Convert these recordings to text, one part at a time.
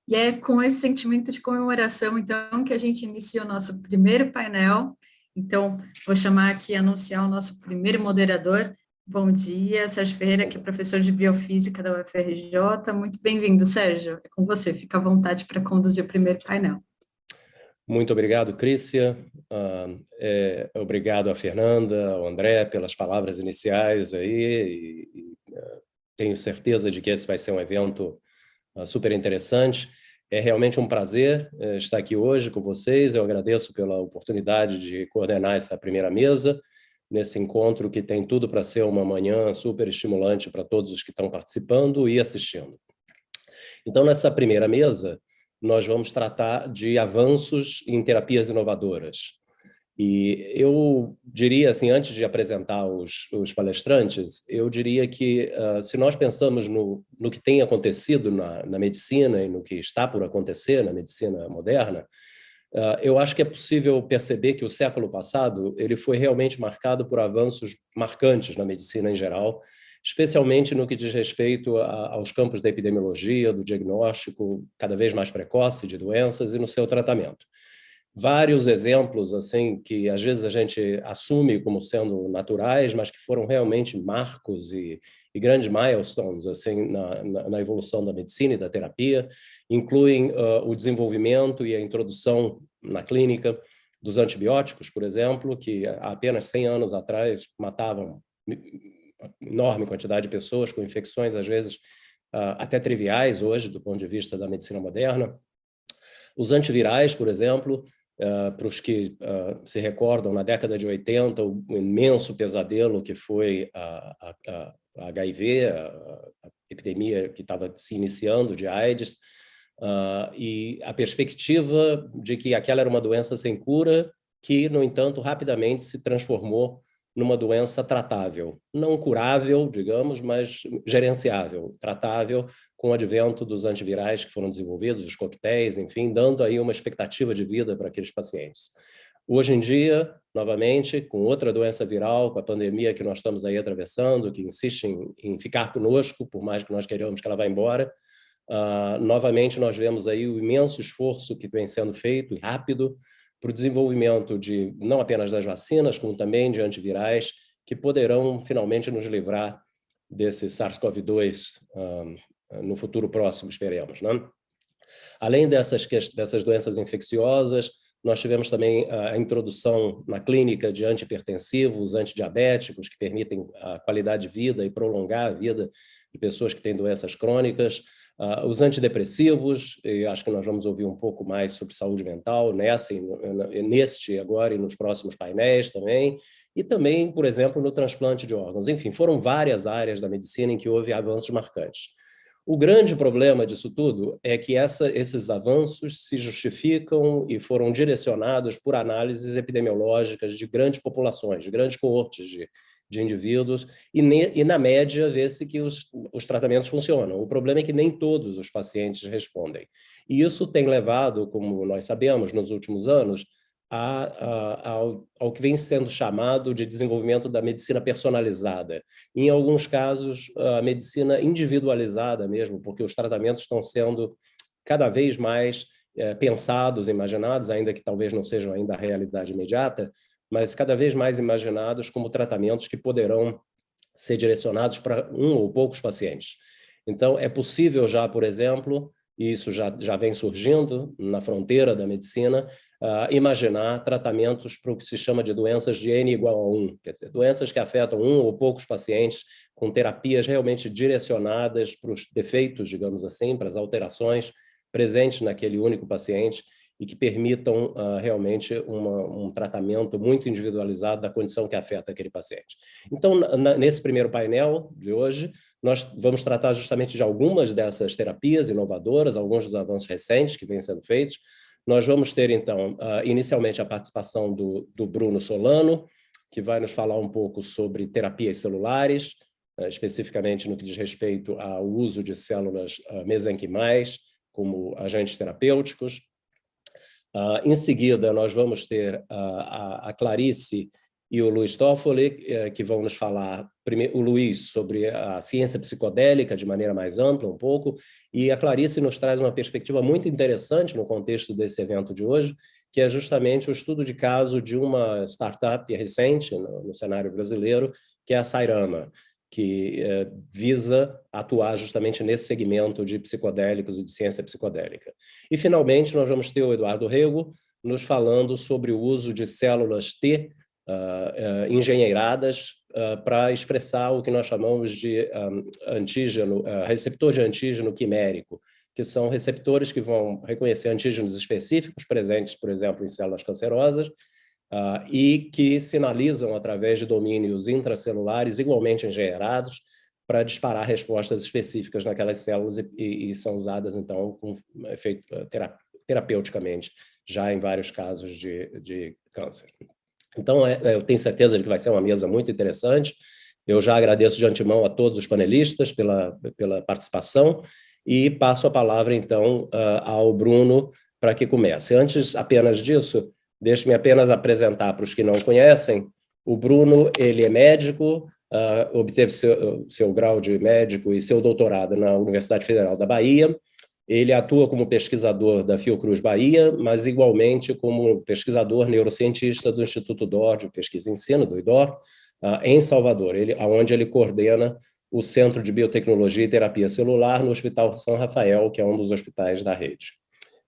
E é com esse sentimento de comemoração, então, que a gente inicia o nosso primeiro painel. Então, vou chamar aqui, anunciar o nosso primeiro moderador. Bom dia, Sérgio Ferreira, que é professor de Biofísica da UFRJ. Muito bem-vindo, Sérgio. É com você, fica à vontade para conduzir o primeiro painel. Muito obrigado, Crícia. Obrigado a Fernanda, ao André, pelas palavras iniciais aí. Tenho certeza de que esse vai ser um evento super interessante. É realmente um prazer estar aqui hoje com vocês. Eu agradeço pela oportunidade de coordenar essa primeira mesa, nesse encontro que tem tudo para ser uma manhã super estimulante para todos os que estão participando e assistindo. Então, nessa primeira mesa, nós vamos tratar de avanços em terapias inovadoras. E eu diria, assim, antes de apresentar os palestrantes, eu diria que se nós pensamos no que tem acontecido na medicina e no que está por acontecer na medicina moderna, eu acho que é possível perceber que o século passado ele foi realmente marcado por avanços marcantes na medicina em geral, especialmente no que diz respeito aos campos da epidemiologia, do diagnóstico cada vez mais precoce de doenças e no seu tratamento. Vários exemplos assim que às vezes a gente assume como sendo naturais, mas que foram realmente marcos e grandes milestones assim na evolução da medicina e da terapia, incluem o desenvolvimento e a introdução na clínica dos antibióticos, por exemplo, que há apenas 100 anos atrás matavam enorme quantidade de pessoas com infecções às vezes até triviais hoje do ponto de vista da medicina moderna. Os antivirais, por exemplo, para os que se recordam, na década de 80, o imenso pesadelo que foi a HIV, a epidemia que estava se iniciando de AIDS, e a perspectiva de que aquela era uma doença sem cura, que, no entanto, rapidamente se transformou numa doença tratável. Não curável, digamos, mas gerenciável, tratável, com o advento dos antivirais que foram desenvolvidos, os coquetéis, enfim, dando aí uma expectativa de vida para aqueles pacientes. Hoje em dia, novamente, com outra doença viral, com a pandemia que nós estamos aí atravessando, que insiste em ficar conosco, por mais que nós queiramos que ela vá embora, novamente nós vemos aí o imenso esforço que vem sendo feito, e rápido, para o desenvolvimento de não apenas das vacinas, como também de antivirais, que poderão finalmente nos livrar desse SARS-CoV-2 no futuro próximo, esperemos, né? Além dessas doenças infecciosas, nós tivemos também a introdução na clínica de antihipertensivos, antidiabéticos, que permitem a qualidade de vida e prolongar a vida de pessoas que têm doenças crônicas. Os antidepressivos, e acho que nós vamos ouvir um pouco mais sobre saúde mental neste agora e nos próximos painéis também, e também, por exemplo, no transplante de órgãos. Enfim, foram várias áreas da medicina em que houve avanços marcantes. O grande problema disso tudo é que esses avanços se justificam e foram direcionados por análises epidemiológicas de grandes populações, de grandes coortes de indivíduos, e na média vê-se que os tratamentos funcionam. O problema é que nem todos os pacientes respondem. E isso tem levado, como nós sabemos, nos últimos anos, ao que vem sendo chamado de desenvolvimento da medicina personalizada. Em alguns casos, a medicina individualizada mesmo, porque os tratamentos estão sendo cada vez mais pensados, imaginados, ainda que talvez não sejam ainda a realidade imediata, mas cada vez mais imaginados como tratamentos que poderão ser direcionados para um ou poucos pacientes. Então, é possível já, por exemplo, e isso já vem surgindo na fronteira da medicina, imaginar tratamentos para o que se chama de doenças de N igual a 1, quer dizer, doenças que afetam um ou poucos pacientes, com terapias realmente direcionadas para os defeitos, digamos assim, para as alterações presentes naquele único paciente e que permitam realmente um tratamento muito individualizado da condição que afeta aquele paciente. Então, nesse primeiro painel de hoje, nós vamos tratar justamente de algumas dessas terapias inovadoras, alguns dos avanços recentes que vêm sendo feitos. Nós vamos ter, então, inicialmente a participação do Bruno Solano, que vai nos falar um pouco sobre terapias celulares, especificamente no que diz respeito ao uso de células mesenquimais como agentes terapêuticos. Em seguida, nós vamos ter a Clarice e o Luiz Toffoli, que vão nos falar, primeiro, o Luiz sobre a ciência psicodélica de maneira mais ampla um pouco, e a Clarice nos traz uma perspectiva muito interessante no contexto desse evento de hoje, que é justamente o estudo de caso de uma startup recente no cenário brasileiro, que é a Sairama, que visa atuar justamente nesse segmento de psicodélicos e de ciência psicodélica. E, finalmente, nós vamos ter o Eduardo Rego nos falando sobre o uso de células T engenheiradas para expressar o que nós chamamos de antígeno, receptor de antígeno quimérico, que são receptores que vão reconhecer antígenos específicos presentes, por exemplo, em células cancerosas, e que sinalizam através de domínios intracelulares igualmente engenheirados para disparar respostas específicas naquelas células e são usadas, então, com efeito terapeuticamente, já em vários casos de câncer. Então, eu tenho certeza de que vai ser uma mesa muito interessante. Eu já agradeço de antemão a todos os panelistas pela participação e passo a palavra, então, ao Bruno para que comece. Antes apenas disso, deixe-me apenas apresentar para os que não conhecem. O Bruno, ele é médico, obteve seu grau de médico e seu doutorado na Universidade Federal da Bahia. Ele atua como pesquisador da Fiocruz Bahia, mas igualmente como pesquisador neurocientista do Instituto DOR, de Pesquisa e Ensino, do IDOR, em Salvador, onde ele coordena o Centro de Biotecnologia e Terapia Celular no Hospital São Rafael, que é um dos hospitais da rede.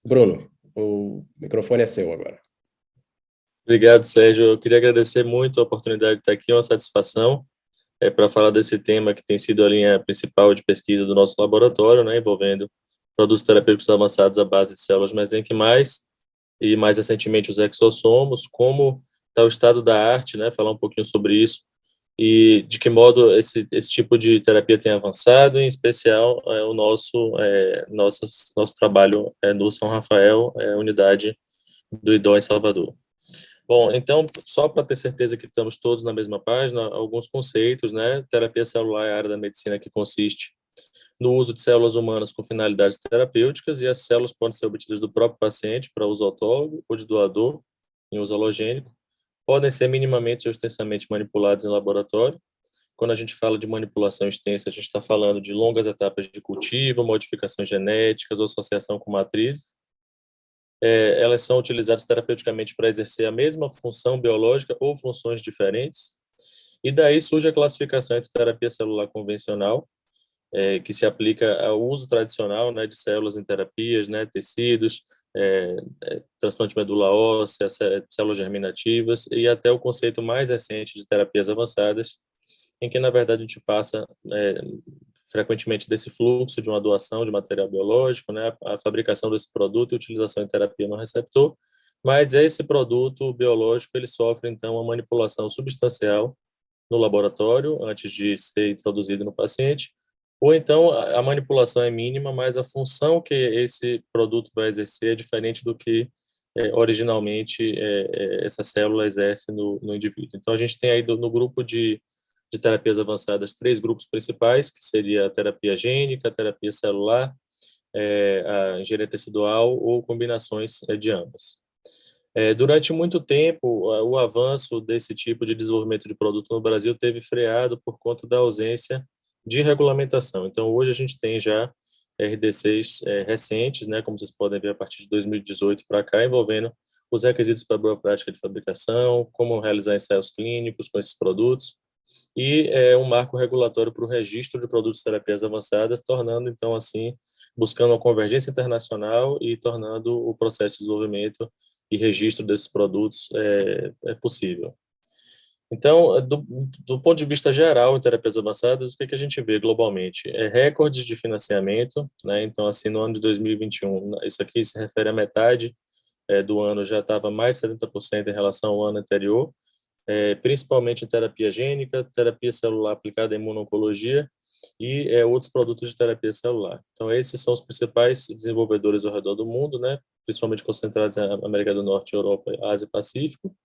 Bruno, o microfone é seu agora. Obrigado, Sérgio. Eu queria agradecer muito a oportunidade de estar aqui, é uma satisfação para falar desse tema que tem sido a linha principal de pesquisa do nosso laboratório, né, envolvendo produtos terapêuticos avançados à base de células mesenquimais e, mais recentemente, os exossomos, como está o estado da arte, né, falar um pouquinho sobre isso e de que modo esse tipo de terapia tem avançado, em especial o nosso trabalho no São Rafael, unidade do IDO em Salvador. Bom, então, só para ter certeza que estamos todos na mesma página, alguns conceitos, né? Terapia celular é a área da medicina que consiste no uso de células humanas com finalidades terapêuticas, e as células podem ser obtidas do próprio paciente para uso autólogo ou de doador em uso halogênico, podem ser minimamente ou extensamente manipuladas em laboratório. Quando a gente fala de manipulação extensa, a gente está falando de longas etapas de cultivo, modificações genéticas ou associação com matrizes. Elas são utilizadas terapeuticamente para exercer a mesma função biológica ou funções diferentes. E daí surge a classificação entre terapia celular convencional, que se aplica ao uso tradicional, né, de células em terapias, né, tecidos, transplante de medula óssea, células germinativas, e até o conceito mais recente de terapias avançadas, em que, na verdade, a gente passa frequentemente desse fluxo de uma doação de material biológico, né, a fabricação desse produto e utilização em terapia no receptor, mas esse produto biológico ele sofre, então, uma manipulação substancial no laboratório antes de ser introduzido no paciente, ou então a manipulação é mínima, mas a função que esse produto vai exercer é diferente do que originalmente essa célula exerce no indivíduo. Então, a gente tem aí no grupo de terapias avançadas 3 grupos principais, que seria a terapia gênica, a terapia celular, a engenharia tecidual ou combinações de ambas. Durante muito tempo, o avanço desse tipo de desenvolvimento de produto no Brasil teve freado por conta da ausência de regulamentação. Então, hoje a gente tem já RDCs recentes, né, como vocês podem ver a partir de 2018 para cá, envolvendo os requisitos para boa prática de fabricação, como realizar ensaios clínicos com esses produtos, e um marco regulatório para o registro de produtos de terapias avançadas, tornando, então, assim, buscando uma convergência internacional e tornando o processo de desenvolvimento e registro desses produtos possível. Então, do ponto de vista geral, em terapias avançadas, o que a gente vê globalmente? Recordes de financiamento, né? Então, assim, no ano de 2021, isso aqui se refere à metade do ano, já estava mais de 70% em relação ao ano anterior, principalmente em terapia gênica, terapia celular aplicada em imuno-oncologia e outros produtos de terapia celular. Então, esses são os principais desenvolvedores ao redor do mundo, né? Principalmente concentrados na América do Norte, Europa, Ásia e Pacífico.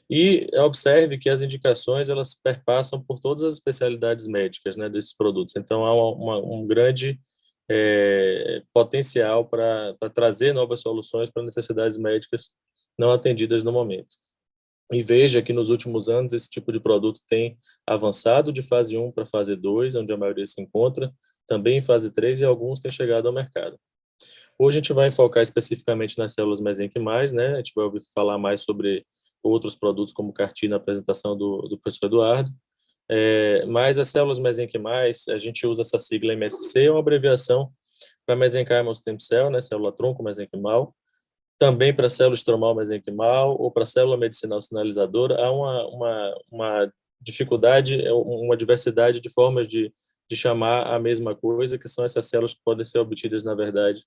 E observe que as indicações elas perpassam por todas as especialidades médicas, né, desses produtos. Então, há um grande potencial para trazer novas soluções para necessidades médicas não atendidas no momento. e veja que nos últimos anos esse tipo de produto tem avançado de fase 1 para fase 2, onde a maioria se encontra, também em fase 3 e alguns têm chegado ao mercado. Hoje a gente vai focar especificamente nas células mesenquimais, né? A gente vai ouvir falar mais sobre outros produtos como CAR-T na apresentação do professor Eduardo. Mas as células mesenquimais, a gente usa essa sigla MSC, é uma abreviação para mesenchymal stem cell, né? Célula tronco mesenquimal, também para célula estromal mesenquimal ou para célula medicinal sinalizadora. Há uma dificuldade, uma diversidade de formas de chamar a mesma coisa, que são essas células que podem ser obtidas, na verdade,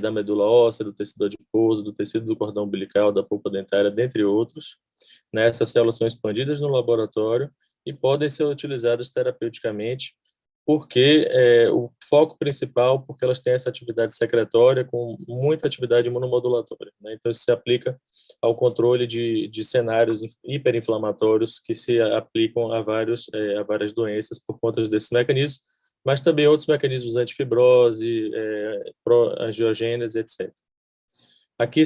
da medula óssea, do tecido adiposo, do tecido do cordão umbilical, da polpa dentária, dentre outros. Né? Essas células são expandidas no laboratório e podem ser utilizadas terapeuticamente, porque o foco principal, porque elas têm essa atividade secretória com muita atividade imunomodulatória. Né? Então, isso se aplica ao controle de cenários hiperinflamatórios que se aplicam a várias doenças por conta desses mecanismos, mas também outros mecanismos antifibrose, angiogênese, etc. Aqui é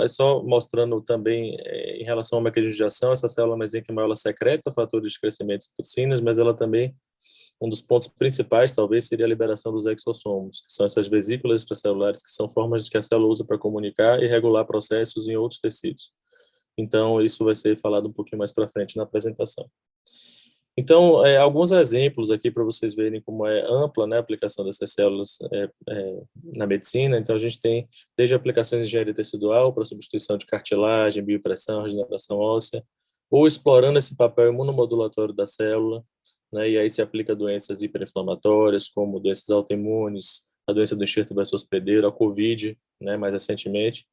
só mostrando também, em relação ao mecanismo de ação, essa célula mesenquimal ela secreta fatores de crescimento e citocinas, mas ela também, um dos pontos principais, talvez, seria a liberação dos exossomos, que são essas vesículas extracelulares, que são formas que a célula usa para comunicar e regular processos em outros tecidos. Então, isso vai ser falado um pouquinho mais para frente na apresentação. Então, alguns exemplos aqui para vocês verem como é ampla, né, a aplicação dessas células na medicina. Então, a gente tem desde aplicações de engenharia tecidual para substituição de cartilagem, biopressão, regeneração óssea, ou explorando esse papel imunomodulatório da célula, né, e aí se aplica a doenças hiperinflamatórias, como doenças autoimunes, a doença do enxerto verso hospedeiro, a COVID, né, mais recentemente.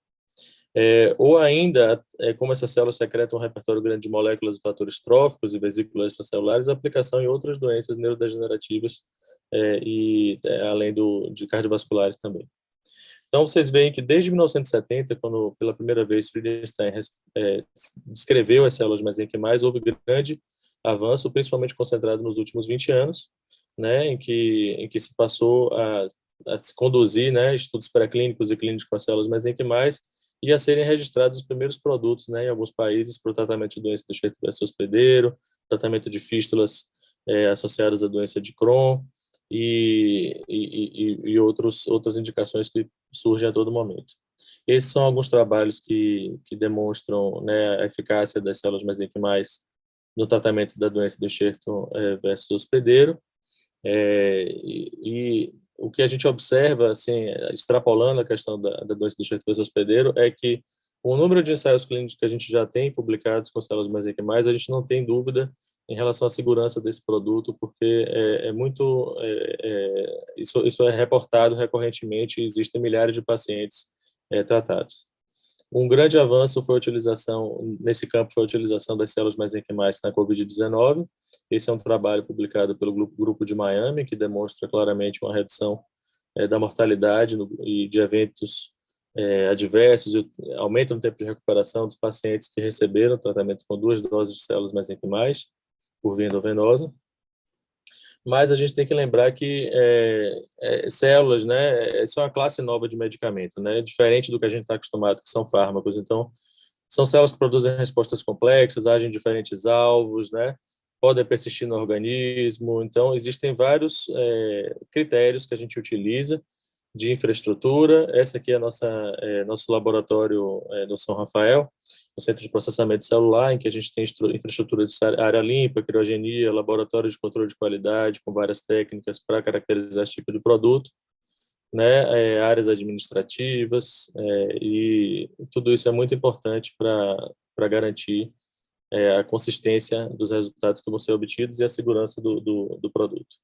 Ou ainda, como essas células secretam um repertório grande de moléculas e fatores tróficos e vesículas extracelulares, a aplicação em outras doenças neurodegenerativas além de cardiovasculares também. Então, vocês veem que desde 1970, quando pela primeira vez Friedenstein descreveu as células mesenquimais, houve grande avanço, principalmente concentrado nos últimos 20 anos, né, em que se passou a se conduzir, né, estudos pré-clínicos e clínicos com as células mesenquimais, e a serem registrados os primeiros produtos, né, em alguns países para o tratamento de doença do enxerto verso hospedeiro, tratamento de fístulas associadas à doença de Crohn e outras indicações que surgem a todo momento. Esses são alguns trabalhos que demonstram, né, a eficácia das células mesenquimais no tratamento da doença do enxerto verso hospedeiro. E o que a gente observa, assim, extrapolando a questão da doença do enxerto verso hospedeiro, é que com o número de ensaios clínicos que a gente já tem publicados com células mesenquimais, a gente não tem dúvida em relação à segurança desse produto, porque isso é reportado recorrentemente e existem milhares de pacientes tratados. Um grande avanço foi a utilização, nesse campo, foi a utilização das células mesenquimais na COVID-19. Esse é um trabalho publicado pelo grupo de Miami, que demonstra claramente uma redução da mortalidade e de eventos adversos, e aumenta o tempo de recuperação dos pacientes que receberam tratamento com 2 doses de células mesenquimais por via endovenosa. Mas a gente tem que lembrar que células, né, isso é uma classe nova de medicamento, né, diferente do que a gente está acostumado, que são fármacos. Então, são células que produzem respostas complexas, agem em diferentes alvos, né, podem persistir no organismo. Então, existem vários critérios que a gente utiliza de infraestrutura. Essa aqui é nosso laboratório do São Rafael, o Centro de Processamento Celular, em que a gente tem infraestrutura de área limpa, criogenia, laboratório de controle de qualidade, com várias técnicas para caracterizar esse tipo de produto, né, áreas administrativas, e tudo isso é muito importante para garantir a consistência dos resultados que vão ser obtidos e a segurança do produto.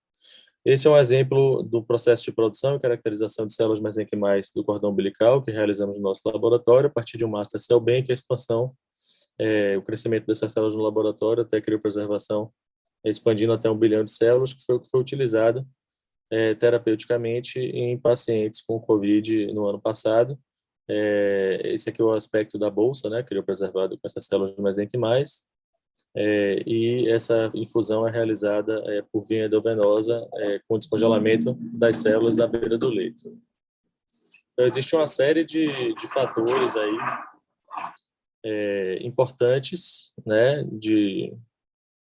Esse é um exemplo do processo de produção e caracterização de células mesenquimais do cordão umbilical que realizamos no nosso laboratório a partir de um Master Cell Bank, a expansão, o crescimento dessas células no laboratório até a criopreservação, expandindo até 1 bilhão de células, que foi o que foi utilizado terapeuticamente em pacientes com COVID no ano passado. Esse aqui é o aspecto da bolsa, né, criopreservado com essas células mesenquimais. E essa infusão é realizada por via endovenosa com descongelamento das células na beira do leito. Então, existe uma série de fatores aí importantes, né, de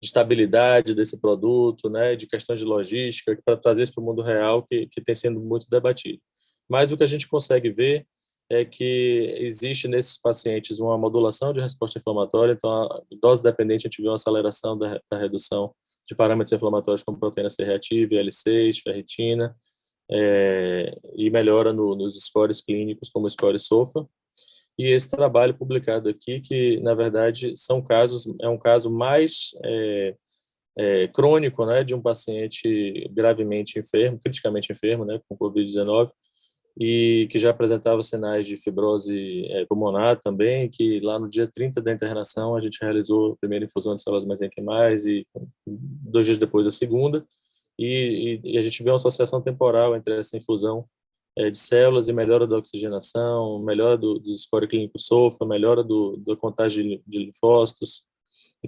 estabilidade desse produto, né, de questões de logística, para trazer isso para o mundo real, que tem sendo muito debatido. Mas o que a gente consegue ver é que existe nesses pacientes uma modulação de resposta inflamatória, então a dose dependente a gente vê uma aceleração da redução de parâmetros inflamatórios como proteína C reativa, IL-6, ferritina, e melhora nos scores clínicos como o score SOFA. E esse trabalho publicado aqui, que na verdade é um caso mais crônico, né, de um paciente gravemente enfermo, criticamente enfermo, né, com COVID-19, e que já apresentava sinais de fibrose pulmonar também, que lá no dia 30 da internação a gente realizou a primeira infusão de células mesenquimais e 2 dias depois a segunda, e a gente vê uma associação temporal entre essa infusão de células e melhora da oxigenação, melhora do score clínico SOFA, melhora da contagem de linfócitos,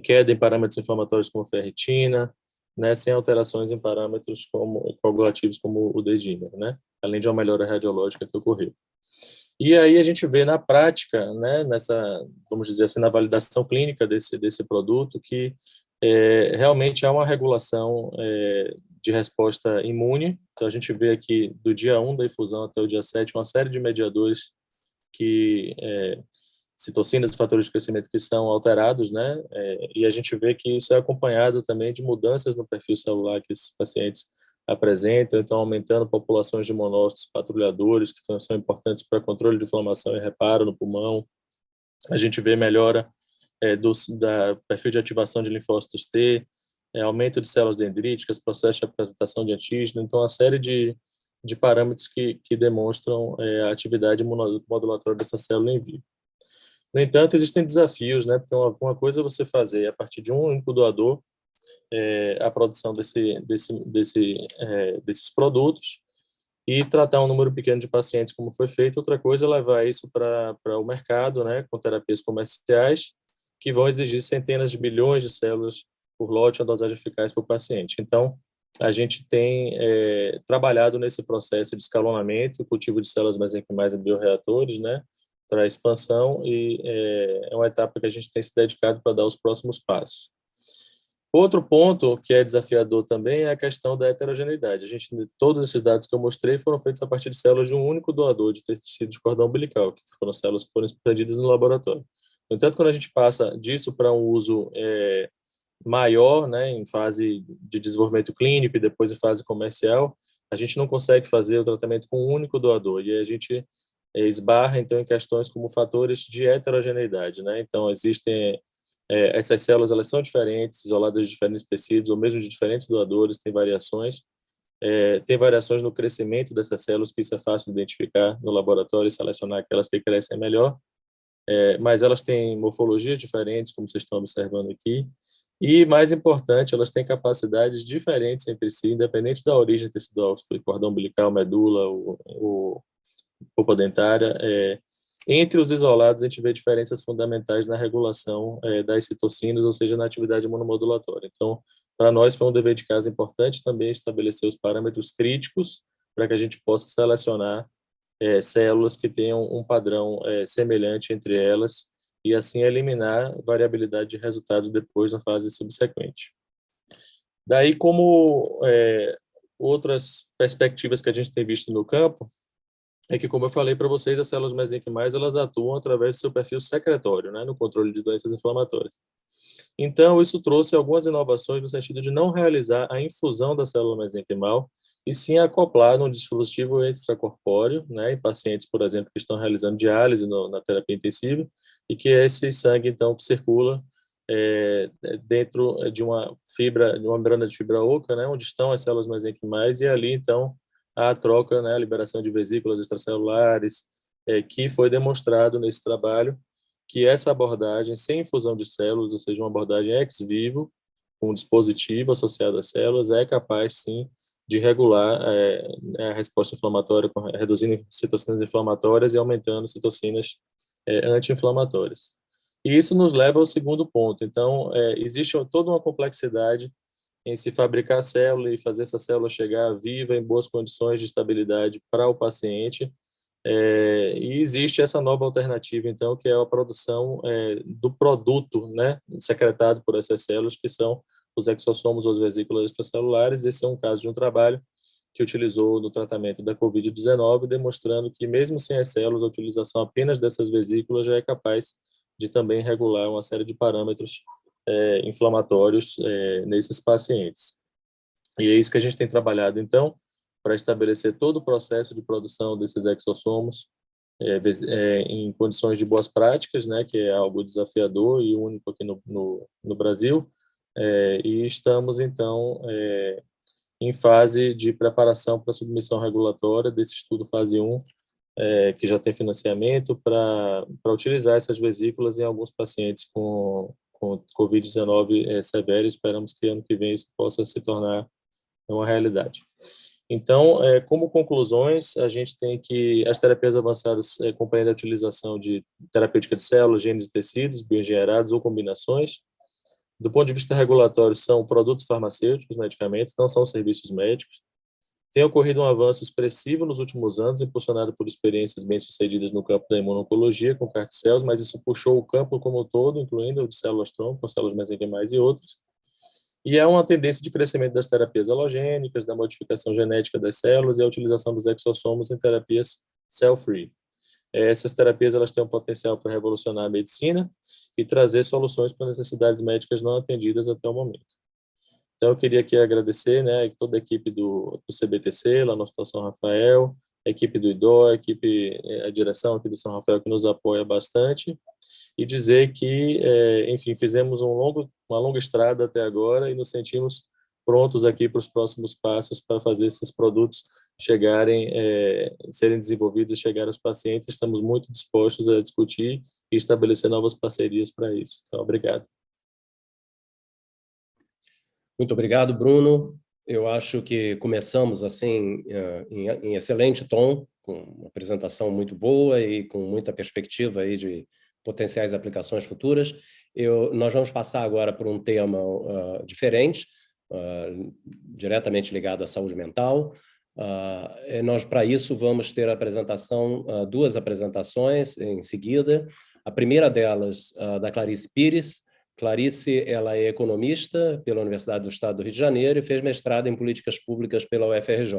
queda em parâmetros inflamatórios como ferritina, né, sem alterações em parâmetros coagulativos como o D-dímer, né, além de uma melhora radiológica que ocorreu. E aí a gente vê na prática, né, vamos dizer assim, na validação clínica desse produto, que realmente há uma regulação de resposta imune. Então a gente vê aqui do dia 1 da infusão até o dia 7 uma série de mediadores citocinas e fatores de crescimento que são alterados, né? E a gente vê que isso é acompanhado também de mudanças no perfil celular que esses pacientes apresentam, então aumentando populações de monócitos patrulhadores, que são importantes para controle de inflamação e reparo no pulmão. A gente vê melhora da perfil de ativação de linfócitos T, aumento de células dendríticas, processo de apresentação de antígeno, então uma série de parâmetros que demonstram a atividade modulatória dessa célula em vivo. No entanto, existem desafios, né? Porque uma coisa é você fazer a partir de um único doador a produção desses produtos e tratar um número pequeno de pacientes, como foi feito. Outra coisa é levar isso para o mercado, né? Com terapias comerciais que vão exigir centenas de bilhões de células por lote, uma dosagem eficaz para o paciente. Então, a gente tem trabalhado nesse processo de escalonamento, cultivo de células mesenquimais em bioreatores, né? Para a expansão, e é uma etapa que a gente tem se dedicado para dar os próximos passos. Outro ponto que é desafiador também é a questão da heterogeneidade. Todos esses dados que eu mostrei foram feitos a partir de células de um único doador de tecido de cordão umbilical, que foram células que foram expandidas no laboratório. No entanto, quando a gente passa disso para um uso maior, né, em fase de desenvolvimento clínico e depois em fase comercial, a gente não consegue fazer o tratamento com um único doador, e a gente esbarra, então, em questões como fatores de heterogeneidade, né? Então, existem essas células, elas são diferentes, isoladas de diferentes tecidos, ou mesmo de diferentes doadores, tem variações. Tem variações no crescimento dessas células, que isso é fácil de identificar no laboratório e selecionar aquelas que crescem melhor, mas elas têm morfologias diferentes, como vocês estão observando aqui, e, mais importante, elas têm capacidades diferentes entre si, independente da origem tecidual, se foi cordão umbilical, medula, ou polpa dentária. Entre os isolados, a gente vê diferenças fundamentais na regulação das citocinas, ou seja, na atividade imunomodulatória. Então, para nós foi um dever de casa importante também estabelecer os parâmetros críticos para que a gente possa selecionar células que tenham um padrão semelhante entre elas e assim eliminar variabilidade de resultados depois na fase subsequente. Daí, como outras perspectivas que a gente tem visto no campo, é que, como eu falei para vocês, as células mesenquimais, elas atuam através do seu perfil secretório, né, no controle de doenças inflamatórias. Então, isso trouxe algumas inovações no sentido de não realizar a infusão da célula mesenquimal, e sim acoplar num dispositivo extracorpóreo, né, em pacientes, por exemplo, que estão realizando diálise na terapia intensiva, e que esse sangue, então, circula dentro de uma membrana de fibra oca, né, onde estão as células mesenquimais, e ali, então, a troca, né, a liberação de vesículas extracelulares, que foi demonstrado nesse trabalho que essa abordagem sem infusão de células, ou seja, uma abordagem ex vivo, com um dispositivo associado às células, é capaz, sim, de regular a resposta inflamatória, reduzindo citocinas inflamatórias e aumentando citocinas anti-inflamatórias. E isso nos leva ao segundo ponto. Então, existe toda uma complexidade em se fabricar a célula e fazer essa célula chegar viva, em boas condições de estabilidade para o paciente, E existe essa nova alternativa, então, que é a produção do produto, né, secretado por essas células, que são os exossomos ou as vesículas extracelulares. Esse é um caso de um trabalho que utilizou no tratamento da Covid-19, demonstrando que, mesmo sem as células, a utilização apenas dessas vesículas já é capaz de também regular uma série de parâmetros inflamatórios nesses pacientes. E é isso que a gente tem trabalhado, então, para estabelecer todo o processo de produção desses exossomos em condições de boas práticas, né, que é algo desafiador e único aqui no Brasil. E estamos, então, em fase de preparação para submissão regulatória desse estudo fase 1, que já tem financiamento para utilizar essas vesículas em alguns pacientes com Covid-19 severo. Esperamos que ano que vem isso possa se tornar uma realidade. Então, como conclusões, a gente tem que as terapias avançadas compreendem a utilização de terapêutica de células, genes e tecidos, bioengenhados ou combinações. Do ponto de vista regulatório, são produtos farmacêuticos, medicamentos, não são serviços médicos. Tem ocorrido um avanço expressivo nos últimos anos, impulsionado por experiências bem-sucedidas no campo da imuno-oncologia, com CAR-T-cells, mas isso puxou o campo como um todo, incluindo o de células-tronco, células mesenquimais e outras. E há uma tendência de crescimento das terapias halogênicas, da modificação genética das células e a utilização dos exossomos em terapias cell-free. Essas terapias elas têm um potencial para revolucionar a medicina e trazer soluções para necessidades médicas não atendidas até o momento. Então, eu queria aqui agradecer, né, toda a equipe do CBTC, lá no Hospital São Rafael, a equipe do IDO, a direção aqui do São Rafael, que nos apoia bastante, e dizer que, enfim, fizemos uma longa estrada até agora e nos sentimos prontos aqui para os próximos passos para fazer esses produtos chegarem, serem desenvolvidos e chegar aos pacientes. Estamos muito dispostos a discutir e estabelecer novas parcerias para isso. Então, obrigado. Muito obrigado, Bruno. Eu acho que começamos assim em excelente tom, com uma apresentação muito boa e com muita perspectiva aí de potenciais aplicações futuras. Nós vamos passar agora por um tema diferente, diretamente ligado à saúde mental. Nós, para isso, vamos ter duas apresentações em seguida. A primeira delas, da Clarice Pires. Clarice, ela é economista pela Universidade do Estado do Rio de Janeiro e fez mestrado em políticas públicas pela UFRJ.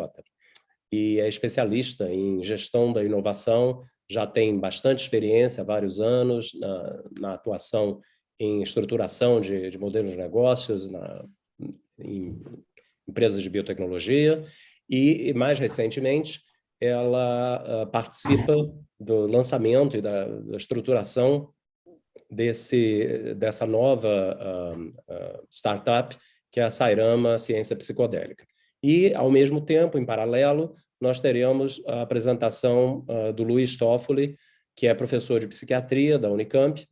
E é especialista em gestão da inovação, já tem bastante experiência há vários anos na atuação em estruturação de modelos de negócios, em empresas de biotecnologia, e mais recentemente ela participa do lançamento e da estruturação dessa nova startup, que é a Sairama Ciência Psicodélica. E, ao mesmo tempo, em paralelo, nós teremos a apresentação do Luiz Toffoli, que é professor de psiquiatria da Unicamp.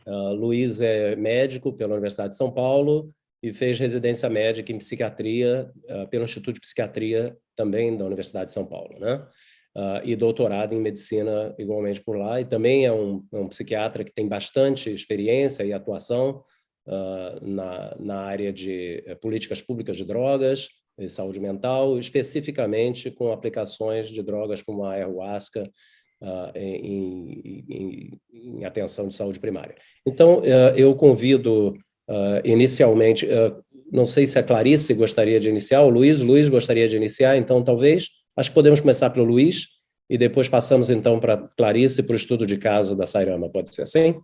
Luiz é médico pela Universidade de São Paulo e fez residência médica em psiquiatria pelo Instituto de Psiquiatria também da Universidade de São Paulo, né? E doutorado em medicina igualmente por lá, e também é um psiquiatra que tem bastante experiência e atuação na área de políticas públicas de drogas e saúde mental, especificamente com aplicações de drogas como a ayahuasca em atenção de saúde primária. Então, eu convido inicialmente, não sei se a Clarice gostaria de iniciar, o Luiz gostaria de iniciar, então talvez. Acho que podemos começar pelo Luiz e depois passamos, então, para a Clarice para o estudo de caso da Sairama. Pode ser assim?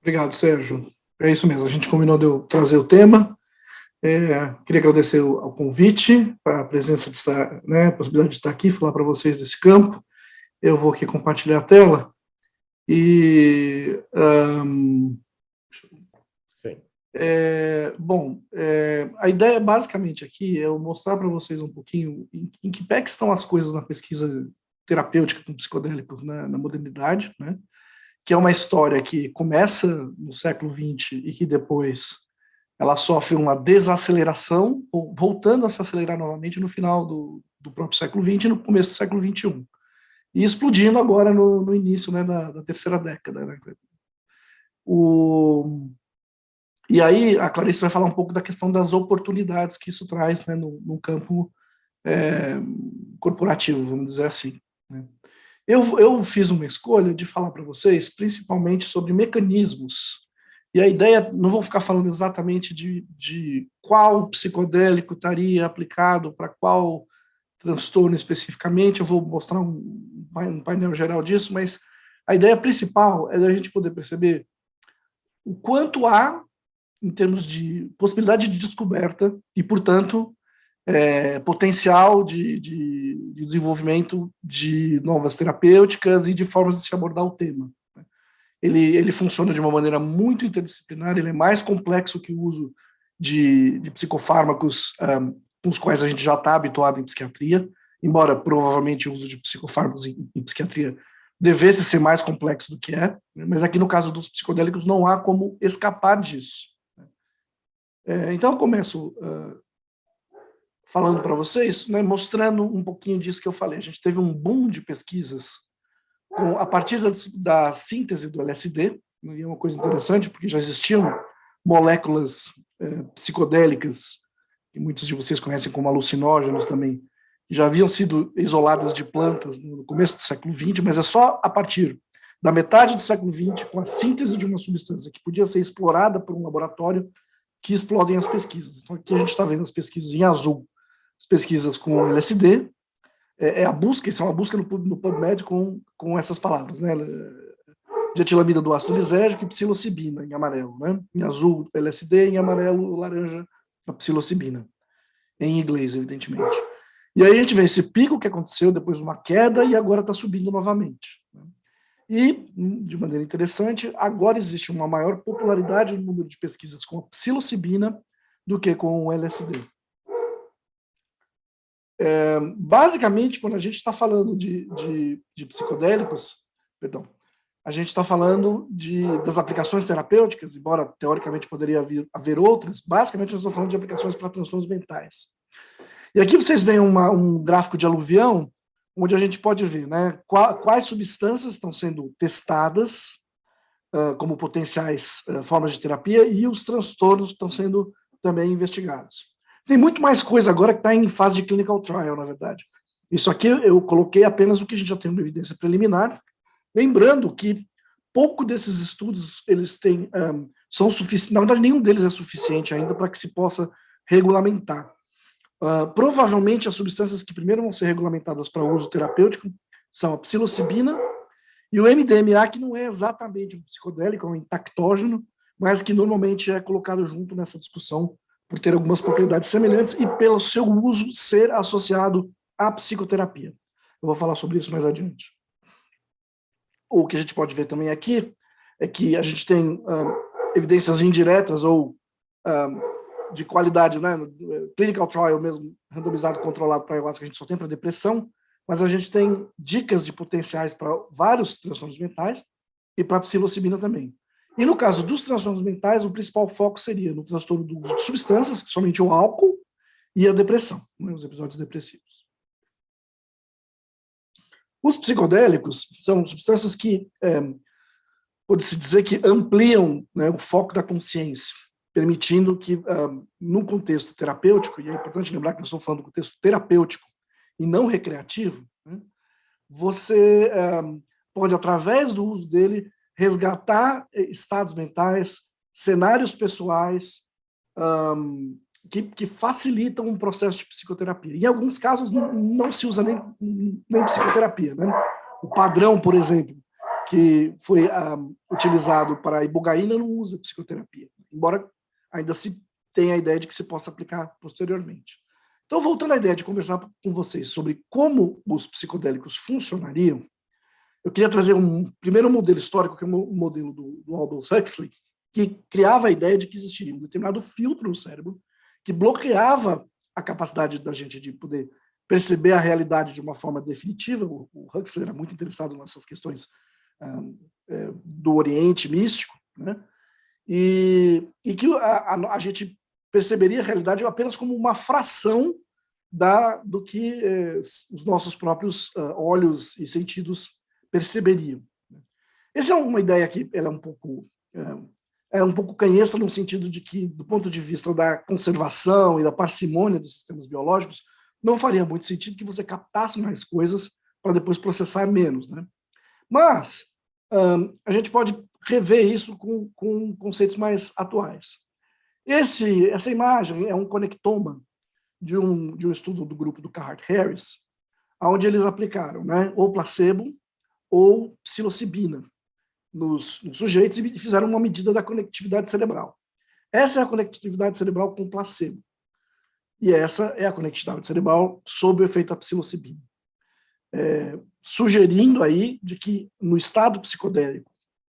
Obrigado, Sérgio. É isso mesmo, a gente combinou de eu trazer o tema. Queria agradecer ao convite, a presença de estar, né, a possibilidade de estar aqui, falar para vocês desse campo. Eu vou aqui compartilhar a tela. E... Sim. A ideia basicamente aqui é eu mostrar para vocês um pouquinho em que pé que estão as coisas na pesquisa terapêutica com psicodélicos na modernidade, né? Que é uma história que começa no século XX e que depois ela sofre uma desaceleração, voltando a se acelerar novamente no final do próprio século XX e no começo do século XXI. E explodindo agora no início, né, da terceira década, né? E aí a Clarice vai falar um pouco da questão das oportunidades que isso traz, né, no campo corporativo, vamos dizer assim, né? Eu fiz uma escolha de falar para vocês principalmente sobre mecanismos. E a ideia, não vou ficar falando exatamente de qual psicodélico estaria aplicado para qual transtorno especificamente, eu vou mostrar um painel geral disso, mas a ideia principal é a gente poder perceber o quanto há em termos de possibilidade de descoberta e, portanto, potencial de desenvolvimento de novas terapêuticas e de formas de se abordar o tema. Ele funciona de uma maneira muito interdisciplinar, ele é mais complexo que o uso de psicofármacos com os quais a gente já está habituado em psiquiatria, embora provavelmente o uso de psicofármacos em psiquiatria devesse ser mais complexo do que é, mas aqui no caso dos psicodélicos não há como escapar disso. Então eu começo falando para vocês, né, mostrando um pouquinho disso que eu falei. A gente teve um boom de pesquisas a partir da síntese do LSD, e é uma coisa interessante, porque já existiam moléculas psicodélicas, que muitos de vocês conhecem como alucinógenos também, que já haviam sido isoladas de plantas no começo do século XX, mas é só a partir da metade do século XX, com a síntese de uma substância que podia ser explorada por um laboratório, que explodem as pesquisas. Então aqui a gente está vendo as pesquisas em azul, as pesquisas com LSD, a busca, isso é uma busca no PubMed com essas palavras, né? Dietilamida do ácido lisérgico e psilocibina, em amarelo, né? Em azul, LSD, em amarelo, laranja, a psilocibina. Em inglês, evidentemente. E aí a gente vê esse pico que aconteceu, depois uma queda, e agora está subindo novamente. E, de maneira interessante, agora existe uma maior popularidade no número de pesquisas com a psilocibina do que com o LSD. Basicamente, quando a gente está falando de psicodélicos, perdão, a gente está falando das aplicações terapêuticas, embora teoricamente poderia haver outras, basicamente nós estamos falando de aplicações para transtornos mentais. E aqui vocês veem um gráfico de aluvião, onde a gente pode ver, né, quais substâncias estão sendo testadas como potenciais formas de terapia e os transtornos estão sendo também investigados. Tem muito mais coisa agora que está em fase de clinical trial, na verdade. Isso aqui eu coloquei apenas o que a gente já tem de evidência preliminar, lembrando que pouco desses estudos eles têm, são suficientes, na verdade nenhum deles é suficiente ainda para que se possa regulamentar. Provavelmente as substâncias que primeiro vão ser regulamentadas para uso terapêutico são a psilocibina e o MDMA, que não é exatamente um psicodélico, é um intactógeno, mas que normalmente é colocado junto nessa discussão por ter algumas propriedades semelhantes e pelo seu uso ser associado à psicoterapia. Eu vou falar sobre isso mais adiante. O que a gente pode ver também aqui é que a gente tem evidências indiretas ou de qualidade, né, clinical trial mesmo, randomizado, controlado para ayahuasca, que a gente só tem para depressão, mas a gente tem dicas de potenciais para vários transtornos mentais e para a psilocibina também. E no caso dos transtornos mentais, o principal foco seria no transtorno do uso de substâncias, principalmente o álcool e a depressão, né, os episódios depressivos. Os psicodélicos são substâncias que, pode-se dizer que ampliam, né, o foco da consciência, permitindo que, no contexto terapêutico, e é importante lembrar que nós estamos falando do contexto terapêutico e não recreativo, né, você pode, através do uso dele, resgatar estados mentais, cenários pessoais que facilitam um processo de psicoterapia. Em alguns casos não se usa nem psicoterapia, né? O padrão, por exemplo, que foi utilizado para a ibogaína não usa psicoterapia, embora ainda se tenha a ideia de que se possa aplicar posteriormente. Então, voltando à ideia de conversar com vocês sobre como os psicodélicos funcionariam, eu queria trazer primeiro um modelo histórico, que é o modelo do Aldous Huxley, que criava a ideia de que existia um determinado filtro no cérebro que bloqueava a capacidade da gente de poder perceber a realidade de uma forma definitiva. O Huxley era muito interessado nessas questões do Oriente místico, né? E que a gente perceberia a realidade apenas como uma fração do que os nossos próprios olhos e sentidos perceberiam. Essa é uma ideia que ela é um pouco canhestra no sentido de que, do ponto de vista da conservação e da parcimônia dos sistemas biológicos, não faria muito sentido que você captasse mais coisas para depois processar menos, né? Mas a gente pode rever isso com conceitos mais atuais. Essa imagem é um conectoma de um estudo do grupo do Carhart-Harris, onde eles aplicaram, né, ou placebo ou psilocibina nos sujeitos e fizeram uma medida da conectividade cerebral. Essa é a conectividade cerebral com placebo. E essa é a conectividade cerebral sob o efeito da psilocibina. Sugerindo aí de que no estado psicodélico,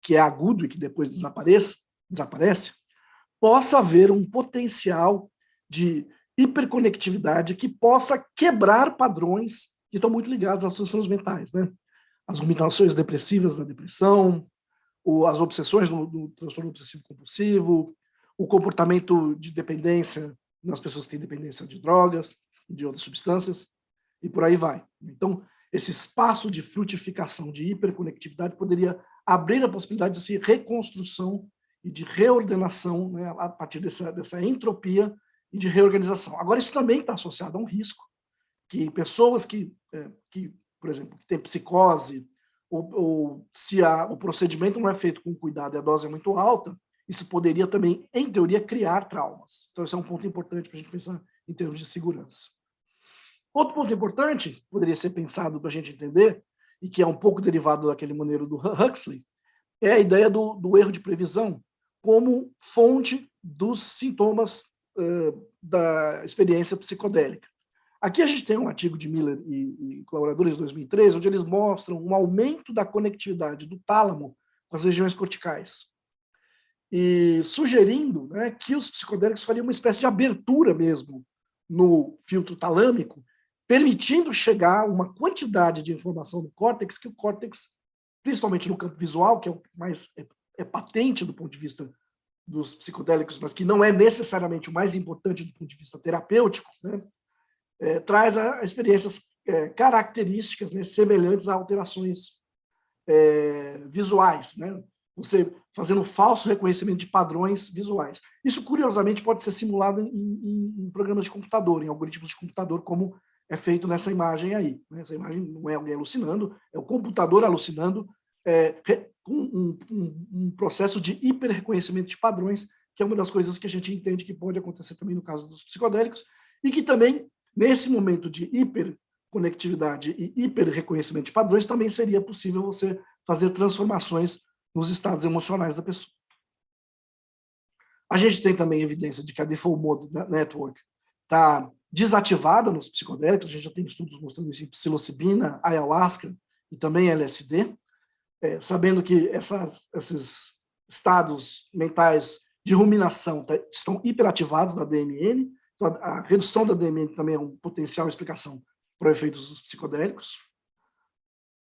que é agudo e que depois desaparece, possa haver um potencial de hiperconectividade que possa quebrar padrões que estão muito ligados às transtornos mentais, né? As ruminações depressivas da depressão, as obsessões do transtorno obsessivo-compulsivo, o comportamento de dependência nas pessoas que têm dependência de drogas e de outras substâncias, e por aí vai. Então, esse espaço de frutificação, de hiperconectividade, poderia abrir a possibilidade de reconstrução e de reordenação, né, a partir dessa entropia e de reorganização. Agora, isso também está associado a um risco, que pessoas que por exemplo, que têm psicose, ou se o procedimento não é feito com cuidado e a dose é muito alta, isso poderia também, em teoria, criar traumas. Então, esse é um ponto importante para a gente pensar em termos de segurança. Outro ponto importante, poderia ser pensado para a gente entender, e que é um pouco derivado daquele maneiro do Huxley, é a ideia do erro de previsão como fonte dos sintomas da experiência psicodélica. Aqui a gente tem um artigo de Miller e colaboradores de 2013, onde eles mostram um aumento da conectividade do tálamo com as regiões corticais, e sugerindo, né, que os psicodélicos fariam uma espécie de abertura mesmo no filtro talâmico, permitindo chegar a uma quantidade de informação no córtex que o córtex, principalmente no campo visual, que é o mais patente do ponto de vista dos psicodélicos, mas que não é necessariamente o mais importante do ponto de vista terapêutico, né, traz a experiências características, né, semelhantes a alterações visuais, né? Você fazendo falso reconhecimento de padrões visuais. Isso, curiosamente, pode ser simulado em programas de computador, em algoritmos de computador, como é feito nessa imagem aí. Essa imagem não é alguém alucinando, é o computador alucinando com um processo de hiperreconhecimento de padrões, que é uma das coisas que a gente entende que pode acontecer também no caso dos psicodélicos, e que também, nesse momento de hiperconectividade e hiperreconhecimento de padrões, também seria possível você fazer transformações nos estados emocionais da pessoa. A gente tem também evidência de que a Default Mode Network está desativada nos psicodélicos, a gente já tem estudos mostrando isso em psilocibina, ayahuasca e também LSD, sabendo que esses estados mentais de ruminação estão hiperativados da DMN, então a redução da DMN também é uma potencial explicação para os efeitos dos psicodélicos.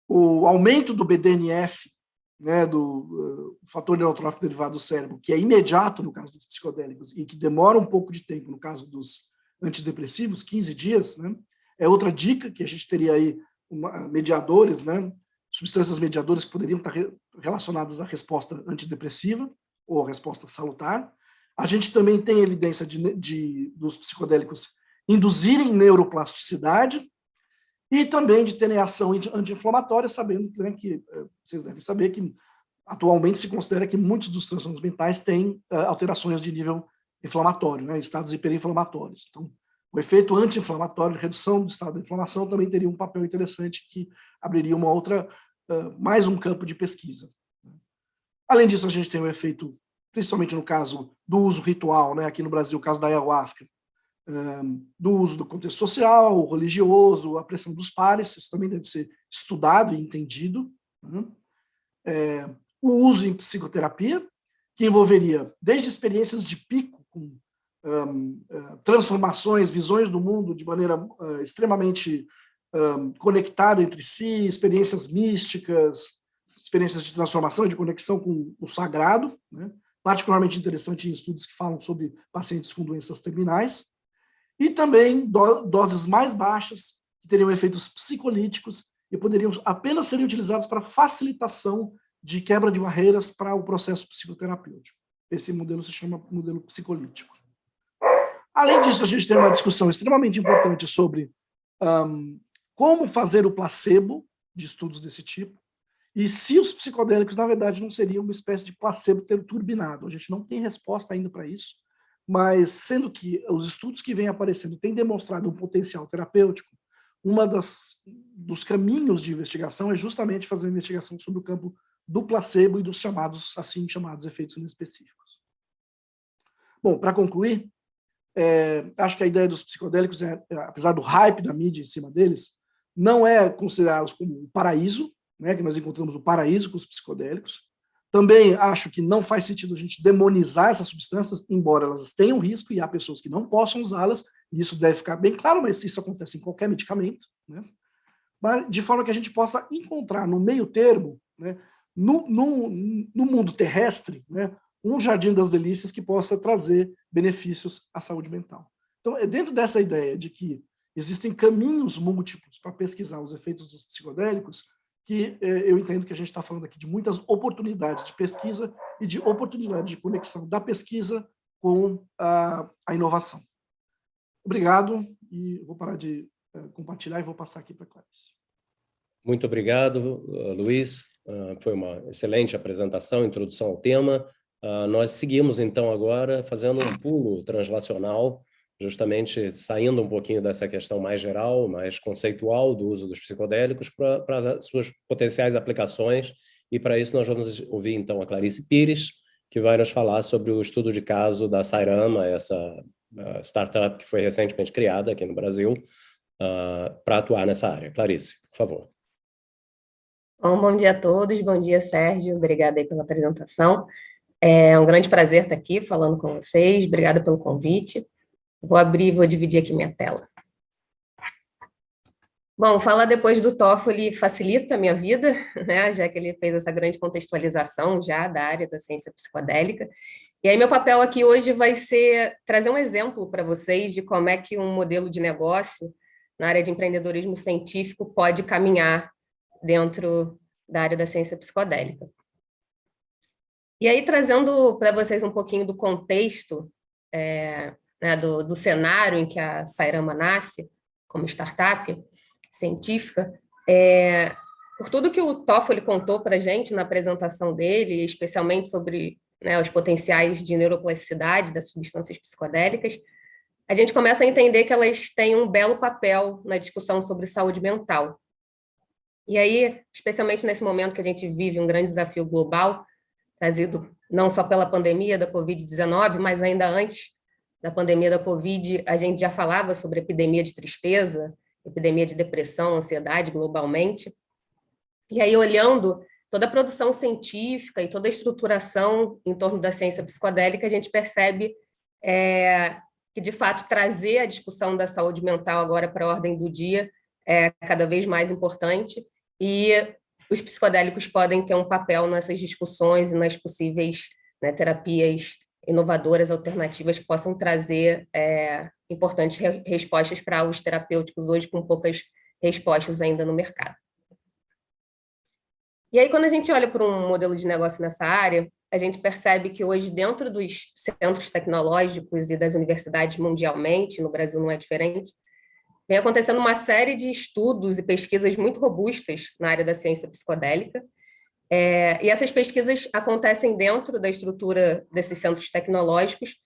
O aumento do BDNF, né, do fator neurotrófico derivado do cérebro, que é imediato no caso dos psicodélicos e que demora um pouco de tempo no caso dos antidepressivos, 15 dias, né, é outra dica que a gente teria aí mediadores, né, substâncias mediadoras que poderiam estar relacionadas à resposta antidepressiva ou à resposta salutar. A gente também tem evidência dos psicodélicos induzirem neuroplasticidade e também de terem ação anti-inflamatória, sabendo, né, que vocês devem saber que atualmente se considera que muitos dos transtornos mentais têm alterações de nível inflamatório, né, estados hiperinflamatórios. Então, o efeito anti-inflamatório, redução do estado de inflamação, também teria um papel interessante que abriria uma outra, mais um campo de pesquisa. Além disso, a gente tem o efeito, principalmente no caso do uso ritual, né, aqui no Brasil, o caso da ayahuasca, do uso do contexto social, religioso, a pressão dos pares, isso também deve ser estudado e entendido. O uso em psicoterapia, que envolveria desde experiências de pico, com transformações, visões do mundo de maneira extremamente conectada entre si, experiências místicas, experiências de transformação e de conexão com o sagrado, né? Particularmente interessante em estudos que falam sobre pacientes com doenças terminais, e também doses mais baixas, que teriam efeitos psicolíticos e poderiam apenas serem utilizados para facilitação de quebra de barreiras para o processo psicoterapêutico. Esse modelo se chama modelo psicolítico. Além disso, a gente tem uma discussão extremamente importante sobre como fazer o placebo de estudos desse tipo, e se os psicodélicos, na verdade, não seriam uma espécie de placebo turbinado. A gente não tem resposta ainda para isso, mas sendo que os estudos que vêm aparecendo têm demonstrado um potencial terapêutico, dos caminhos de investigação é justamente fazer uma investigação sobre o campo do placebo e dos assim chamados efeitos inespecíficos. Bom, para concluir, acho que a ideia dos psicodélicos, apesar do hype da mídia em cima deles, não é considerá-los como um paraíso, né, que nós encontramos o paraíso com os psicodélicos. Também acho que não faz sentido a gente demonizar essas substâncias, embora elas tenham risco e há pessoas que não possam usá-las, e isso deve ficar bem claro, mas isso acontece em qualquer medicamento, né? Mas de forma que a gente possa encontrar no meio termo, né, no mundo terrestre, né, um jardim das delícias que possa trazer benefícios à saúde mental. Então, é dentro dessa ideia de que existem caminhos múltiplos para pesquisar os efeitos dos psicodélicos que eu entendo que a gente está falando aqui de muitas oportunidades de pesquisa e de oportunidade de conexão da pesquisa com a inovação. Obrigado, e vou parar de compartilhar e vou passar aqui para a Clarice. Muito obrigado, Luiz. Foi uma excelente apresentação, introdução ao tema. Nós seguimos, então, agora fazendo um pulo translacional, justamente saindo um pouquinho dessa questão mais geral, mais conceitual do uso dos psicodélicos para as suas potenciais aplicações. E para isso nós vamos ouvir, então, a Clarice Pires, que vai nos falar sobre o estudo de caso da Sairama, essa startup que foi recentemente criada aqui no Brasil, para atuar nessa área. Clarice, por favor. Bom dia a todos, bom dia, Sérgio, obrigada aí pela apresentação. É um grande prazer estar aqui falando com vocês, obrigada pelo convite. Vou abrir e vou dividir aqui minha tela. Bom, falar depois do Toffoli facilita a minha vida, né, já que ele fez essa grande contextualização já da área da ciência psicodélica. E aí meu papel aqui hoje vai ser trazer um exemplo para vocês de como é que um modelo de negócio na área de empreendedorismo científico pode caminhar dentro da área da ciência psicodélica. E aí, trazendo para vocês um pouquinho do contexto, né, do cenário em que a Sairama nasce como startup científica, por tudo que o Toffoli contou para a gente na apresentação dele, especialmente sobre, né, os potenciais de neuroplasticidade das substâncias psicodélicas, a gente começa a entender que elas têm um belo papel na discussão sobre saúde mental. E aí, especialmente nesse momento que a gente vive um grande desafio global, trazido não só pela pandemia da Covid-19, mas ainda antes da pandemia da Covid, a gente já falava sobre epidemia de tristeza, epidemia de depressão, ansiedade globalmente. E aí, olhando toda a produção científica e toda a estruturação em torno da ciência psicodélica, a gente percebe que, de fato, trazer a discussão da saúde mental agora para a ordem do dia é cada vez mais importante, e os psicodélicos podem ter um papel nessas discussões e nas possíveis, né, terapias inovadoras, alternativas, que possam trazer importantes respostas para os terapêuticos hoje, com poucas respostas ainda no mercado. E aí, quando a gente olha para um modelo de negócio nessa área, a gente percebe que hoje, dentro dos centros tecnológicos e das universidades mundialmente, no Brasil não é diferente, vem acontecendo uma série de estudos e pesquisas muito robustas na área da ciência psicodélica, e essas pesquisas acontecem dentro da estrutura desses centros tecnológicos,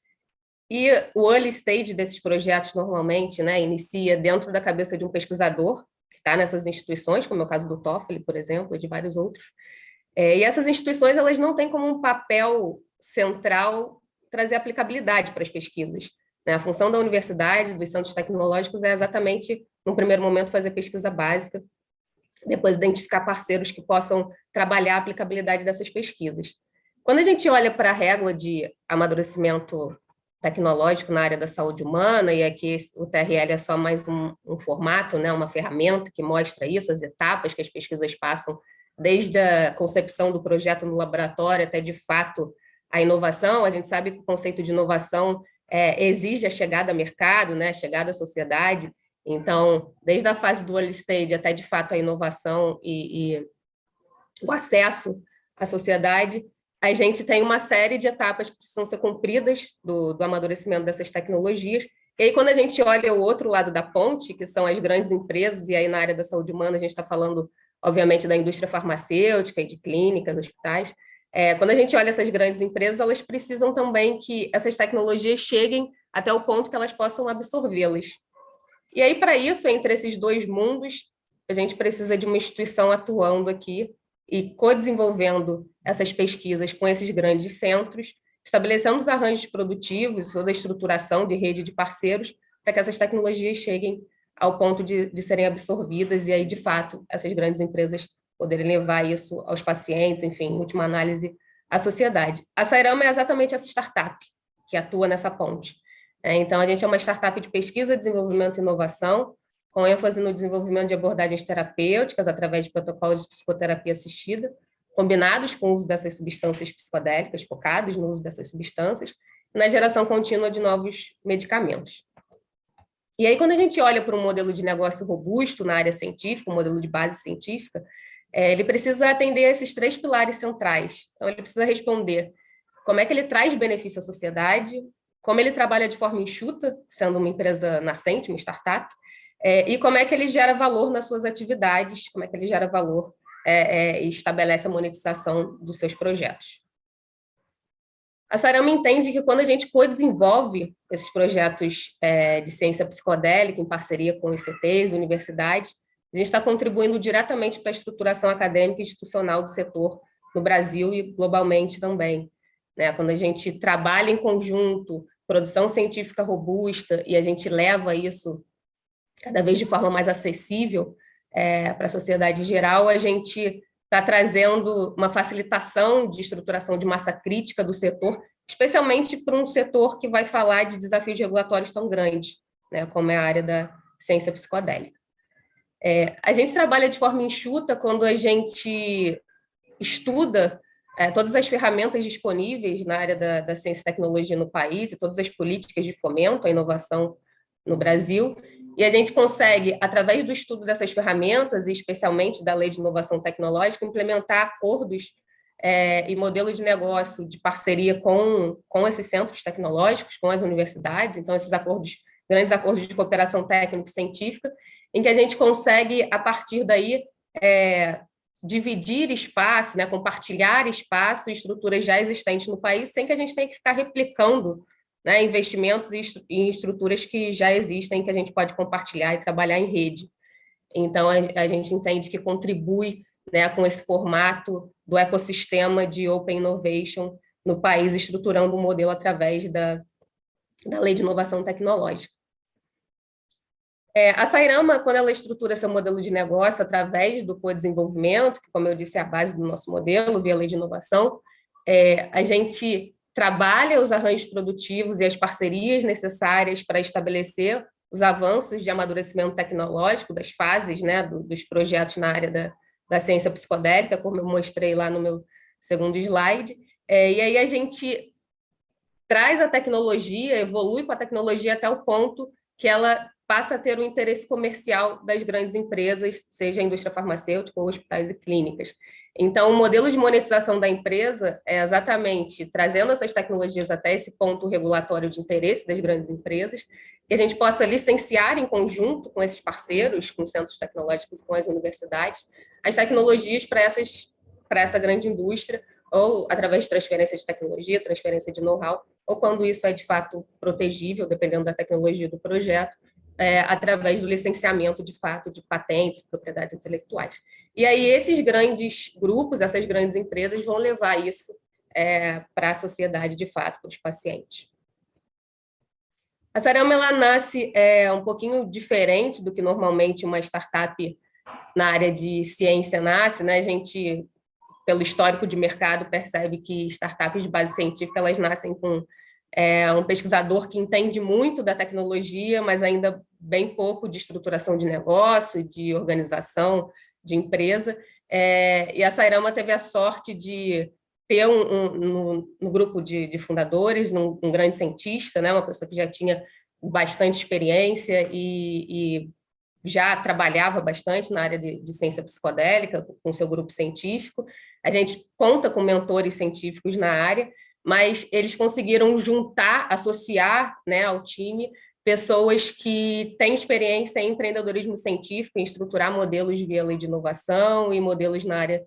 e o early stage desses projetos, normalmente, né, inicia dentro da cabeça de um pesquisador, que está nessas instituições, como é o caso do Toffoli, por exemplo, e de vários outros. E essas instituições, elas não têm como um papel central trazer aplicabilidade para as pesquisas. A função da universidade, dos centros tecnológicos, é exatamente, no primeiro momento, fazer pesquisa básica, depois identificar parceiros que possam trabalhar a aplicabilidade dessas pesquisas. Quando a gente olha para a régua de amadurecimento tecnológico na área da saúde humana, e aqui o TRL é só mais um formato, né, uma ferramenta que mostra isso, as etapas que as pesquisas passam, desde a concepção do projeto no laboratório até, de fato, a inovação. A gente sabe que o conceito de inovação exige a chegada ao mercado, né, a chegada à sociedade. Então, desde a fase do early stage até, de fato, a inovação e o acesso à sociedade, a gente tem uma série de etapas que precisam ser cumpridas do amadurecimento dessas tecnologias. E aí, quando a gente olha o outro lado da ponte, que são as grandes empresas, e aí na área da saúde humana a gente está falando, obviamente, da indústria farmacêutica e de clínicas, hospitais. Quando a gente olha essas grandes empresas, elas precisam também que essas tecnologias cheguem até o ponto que elas possam absorvê-las. E aí, para isso, entre esses dois mundos, a gente precisa de uma instituição atuando aqui e co-desenvolvendo essas pesquisas com esses grandes centros, estabelecendo os arranjos produtivos, toda a estruturação de rede de parceiros, para que essas tecnologias cheguem ao ponto de serem absorvidas e aí, de fato, essas grandes empresas poderem levar isso aos pacientes, enfim, em última análise, à sociedade. A Sairama é exatamente essa startup que atua nessa ponte. Então, a gente é uma startup de pesquisa, desenvolvimento e inovação, com ênfase no desenvolvimento de abordagens terapêuticas através de protocolos de psicoterapia assistida, combinados com o uso dessas substâncias psicodélicas, focados no uso dessas substâncias, e na geração contínua de novos medicamentos. E aí, quando a gente olha para um modelo de negócio robusto na área científica, um modelo de base científica, ele precisa atender esses 3 pilares centrais. Então, ele precisa responder como é que ele traz benefício à sociedade, como ele trabalha de forma enxuta, sendo uma empresa nascente, uma startup, e como é que ele gera valor nas suas atividades, como é que ele gera valor e estabelece a monetização dos seus projetos. A Sairama entende que quando a gente co-desenvolve esses projetos de ciência psicodélica em parceria com ICTs, universidades, a gente está contribuindo diretamente para a estruturação acadêmica e institucional do setor no Brasil e globalmente também. Quando a gente trabalha em conjunto, produção científica robusta, e a gente leva isso cada vez de forma mais acessível para a sociedade em geral, a gente está trazendo uma facilitação de estruturação de massa crítica do setor, especialmente para um setor que vai falar de desafios regulatórios tão grandes, como é a área da ciência psicodélica. A gente trabalha de forma enxuta quando a gente estuda todas as ferramentas disponíveis na área da ciência e tecnologia no país e todas as políticas de fomento à inovação no Brasil, e a gente consegue, através do estudo dessas ferramentas, e especialmente da Lei de Inovação Tecnológica, implementar acordos e modelo de negócio de parceria com esses centros tecnológicos, com as universidades, então esses acordos, grandes acordos de cooperação técnica e científica, em que a gente consegue, a partir daí, dividir espaço, compartilhar espaço e estruturas já existentes no país, sem que a gente tenha que ficar replicando investimentos em estruturas que já existem, que a gente pode compartilhar e trabalhar em rede. Então, a gente entende que contribui com esse formato do ecossistema de Open Innovation no país, estruturando um modelo através da Lei de Inovação Tecnológica. A Sairama, quando ela estrutura seu modelo de negócio através do co-desenvolvimento, que, como eu disse, é a base do nosso modelo, via Lei de Inovação, a gente trabalha os arranjos produtivos e as parcerias necessárias para estabelecer os avanços de amadurecimento tecnológico, das fases dos projetos na área da ciência psicodélica, como eu mostrei lá no meu segundo slide. E aí a gente traz a tecnologia, evolui com a tecnologia até o ponto que ela passa a ter o interesse comercial das grandes empresas, seja a indústria farmacêutica ou hospitais e clínicas. Então, o modelo de monetização da empresa é exatamente trazendo essas tecnologias até esse ponto regulatório de interesse das grandes empresas, que a gente possa licenciar em conjunto com esses parceiros, com os centros tecnológicos, com as universidades, as tecnologias para essa grande indústria, ou através de transferência de tecnologia, transferência de know-how, ou quando isso é de fato protegível, dependendo da tecnologia do projeto, através do licenciamento, de fato, de patentes, propriedades intelectuais. E aí esses grandes grupos, essas grandes empresas vão levar isso para a sociedade, de fato, para os pacientes. A Sairama, ela nasce um pouquinho diferente do que normalmente uma startup na área de ciência nasce, A gente, pelo histórico de mercado, percebe que startups de base científica, elas nascem com um pesquisador que entende muito da tecnologia, mas ainda bem pouco de estruturação de negócio, de organização, de empresa. E a Sairama teve a sorte de ter no grupo de fundadores um grande cientista, uma pessoa que já tinha bastante experiência e já trabalhava bastante na área de ciência psicodélica, com seu grupo científico. A gente conta com mentores científicos na área, mas eles conseguiram juntar, associar ao time pessoas que têm experiência em empreendedorismo científico, em estruturar modelos via lei de inovação e modelos na área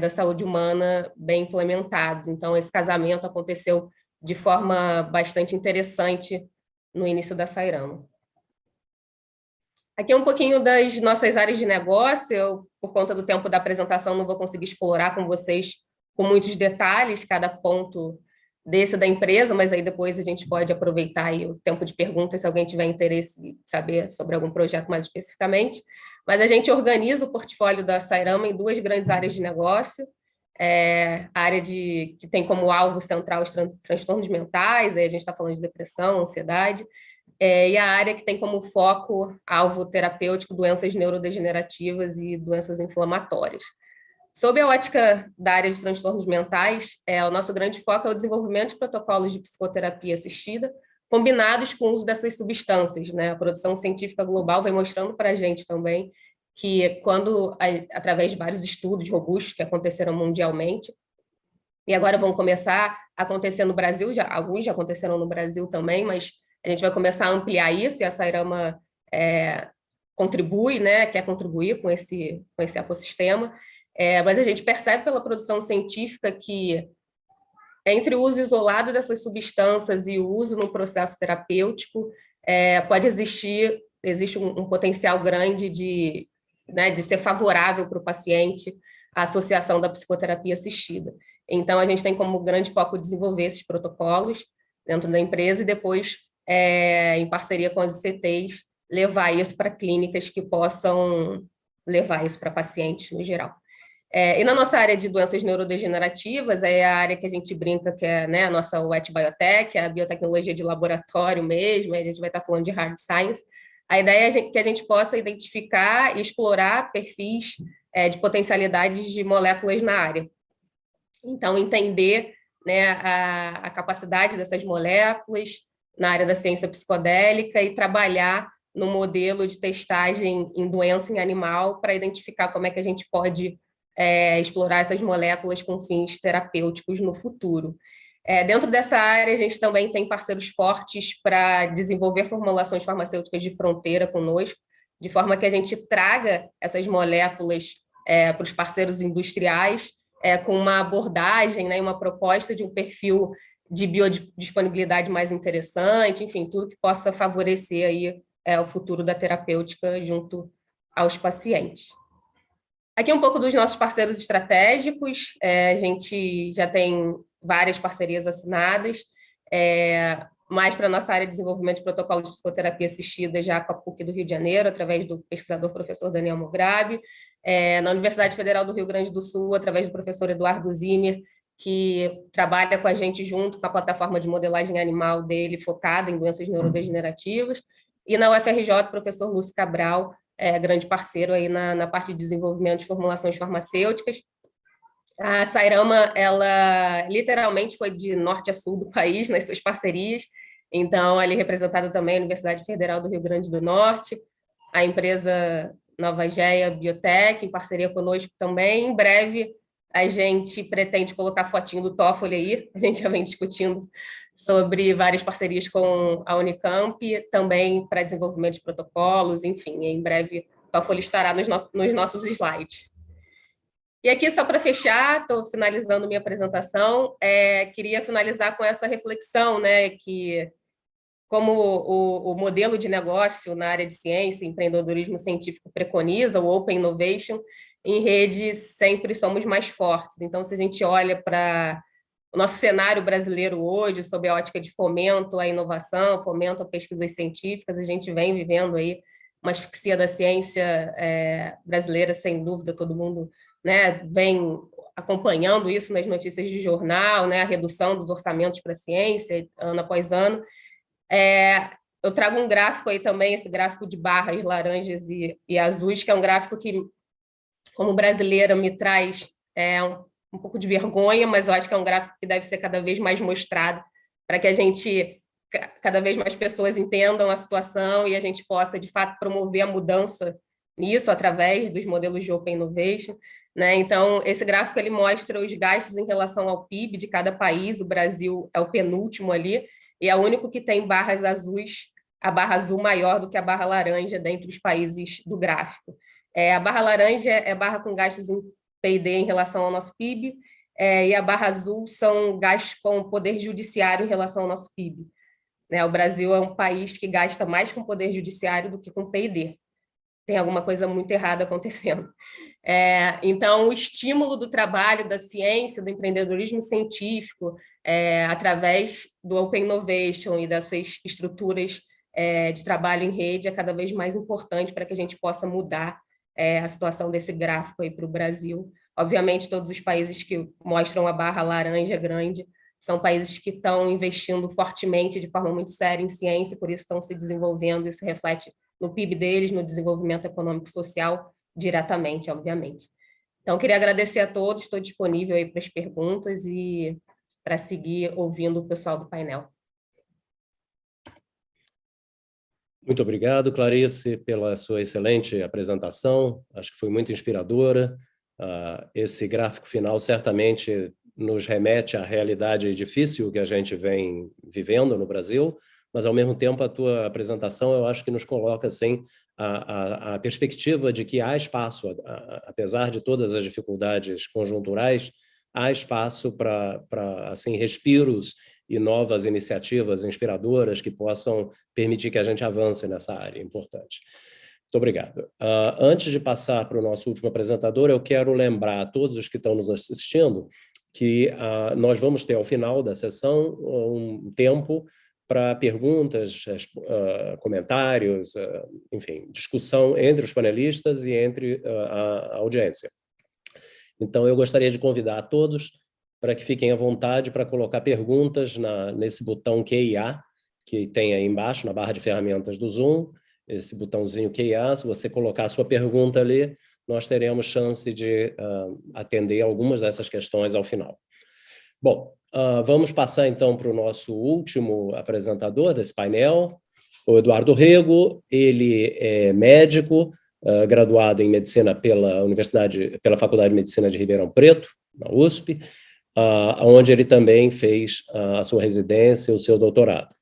da saúde humana bem implementados. Então, esse casamento aconteceu de forma bastante interessante no início da Sairama. Aqui é um pouquinho das nossas áreas de negócio. Eu, por conta do tempo da apresentação, não vou conseguir explorar com vocês com muitos detalhes cada ponto desse da empresa, mas aí depois a gente pode aproveitar aí o tempo de perguntas se alguém tiver interesse em saber sobre algum projeto mais especificamente. Mas a gente organiza o portfólio da Sairama em duas grandes áreas de negócio. A área que tem como alvo central os transtornos mentais, aí a gente está falando de depressão, ansiedade, e a área que tem como foco alvo terapêutico doenças neurodegenerativas e doenças inflamatórias. Sob a ótica da área de transtornos mentais, o nosso grande foco é o desenvolvimento de protocolos de psicoterapia assistida, combinados com o uso dessas substâncias, né? A produção científica global vem mostrando para a gente também que quando, através de vários estudos robustos que aconteceram mundialmente, e agora vão começar a acontecer no Brasil, alguns já aconteceram no Brasil também, mas a gente vai começar a ampliar isso, e a Sairama contribui, né? Quer contribuir com esse ecossistema. Mas a gente percebe pela produção científica que entre o uso isolado dessas substâncias e o uso no processo terapêutico, existe um potencial grande de ser favorável para o paciente a associação da psicoterapia assistida. Então, a gente tem como grande foco desenvolver esses protocolos dentro da empresa e depois, em parceria com as ICTs, levar isso para clínicas que possam levar isso para pacientes no geral. E na nossa área de doenças neurodegenerativas, é a área que a gente brinca que é, né, a nossa wet biotech, a biotecnologia de laboratório mesmo, a gente vai estar falando de hard science. A ideia é que a gente possa identificar e explorar perfis de potencialidades de moléculas na área. Então, entender, né, a capacidade dessas moléculas na área da ciência psicodélica e trabalhar no modelo de testagem em doença em animal para identificar como é que a gente pode explorar essas moléculas com fins terapêuticos no futuro. Dentro dessa área, a gente também tem parceiros fortes para desenvolver formulações farmacêuticas de fronteira conosco, de forma que a gente traga essas moléculas para os parceiros industriais com uma abordagem, né, uma proposta de um perfil de biodisponibilidade mais interessante, enfim, tudo que possa favorecer aí, o futuro da terapêutica junto aos pacientes. Aqui um pouco dos nossos parceiros estratégicos, a gente já tem várias parcerias assinadas, mais para a nossa área de desenvolvimento de protocolos de psicoterapia assistida, já com a PUC do Rio de Janeiro, através do pesquisador professor Daniel Mograbi, na Universidade Federal do Rio Grande do Sul, através do professor Eduardo Zimmer, que trabalha com a gente junto com a plataforma de modelagem animal dele, focada em doenças neurodegenerativas, e na UFRJ, o professor Lúcio Cabral, grande parceiro aí na parte de desenvolvimento de formulações farmacêuticas. A Sairama, ela literalmente foi de norte a sul do país nas suas parcerias, então ali representada também a Universidade Federal do Rio Grande do Norte, a empresa Nova Geia Biotech, em parceria conosco também. Em breve, a gente pretende colocar fotinho do Toffoli aí, a gente já vem discutindo sobre várias parcerias com a Unicamp, também para desenvolvimento de protocolos, enfim, em breve o Toffoli estará nos nossos slides. E aqui, só para fechar, estou finalizando minha apresentação, queria finalizar com essa reflexão, né, que como o modelo de negócio na área de ciência e empreendedorismo científico preconiza, o Open Innovation, em redes sempre somos mais fortes. Então, se a gente olha para o nosso cenário brasileiro hoje, sob a ótica de fomento à inovação, fomento a pesquisas científicas, a gente vem vivendo aí uma asfixia da ciência brasileira, sem dúvida, todo mundo, né, vem acompanhando isso nas notícias de jornal, né, a redução dos orçamentos para a ciência, ano após ano. Eu trago um gráfico aí também, esse gráfico de barras laranjas e azuis, que é um gráfico que, como brasileira, me traz um pouco de vergonha, mas eu acho que é um gráfico que deve ser cada vez mais mostrado para que cada vez mais pessoas entendam a situação e a gente possa, de fato, promover a mudança nisso através dos modelos de Open Innovation, né? Então, esse gráfico ele mostra os gastos em relação ao PIB de cada país. O Brasil é o penúltimo ali, e é o único que tem barras azuis a barra azul maior do que a barra laranja dentre os países do gráfico. A barra laranja é barra com gastos em P&D em relação ao nosso PIB, e a barra azul são gastos com o poder judiciário em relação ao nosso PIB. O Brasil é um país que gasta mais com o poder judiciário do que com P&D. Tem alguma coisa muito errada acontecendo. Então, o estímulo do trabalho, da ciência, do empreendedorismo científico, através do Open Innovation e dessas estruturas de trabalho em rede, é cada vez mais importante para que a gente possa mudar a situação desse gráfico aí para o Brasil. Obviamente, todos os países que mostram a barra laranja grande são países que estão investindo fortemente, de forma muito séria, em ciência, por isso estão se desenvolvendo, isso reflete no PIB deles, no desenvolvimento econômico e social, diretamente, obviamente. Então, queria agradecer a todos, estou disponível aí para as perguntas e para seguir ouvindo o pessoal do painel. Muito obrigado, Clarice, pela sua excelente apresentação, acho que foi muito inspiradora. Esse gráfico final certamente nos remete à realidade difícil que a gente vem vivendo no Brasil, mas, ao mesmo tempo, a tua apresentação, eu acho que nos coloca, assim, a perspectiva de que há espaço, apesar de todas as dificuldades conjunturais, há espaço para assim, respiros e novas iniciativas inspiradoras que possam permitir que a gente avance nessa área importante. Muito obrigado. Antes de passar para o nosso último apresentador, eu quero lembrar a todos os que estão nos assistindo que nós vamos ter, ao final da sessão, um tempo para perguntas, comentários, enfim, discussão entre os panelistas e entre a audiência. Então, eu gostaria de convidar a todos para que fiquem à vontade para colocar perguntas nesse botão Q&A, que tem aí embaixo, na barra de ferramentas do Zoom, esse botãozinho Q&A. Se você colocar a sua pergunta ali, nós teremos chance de atender algumas dessas questões ao final. Bom, vamos passar então para o nosso último apresentador desse painel, o Eduardo Rego. Ele é médico, graduado em medicina pela Faculdade de Medicina de Ribeirão Preto, na USP, onde ele também fez a sua residência e o seu doutorado.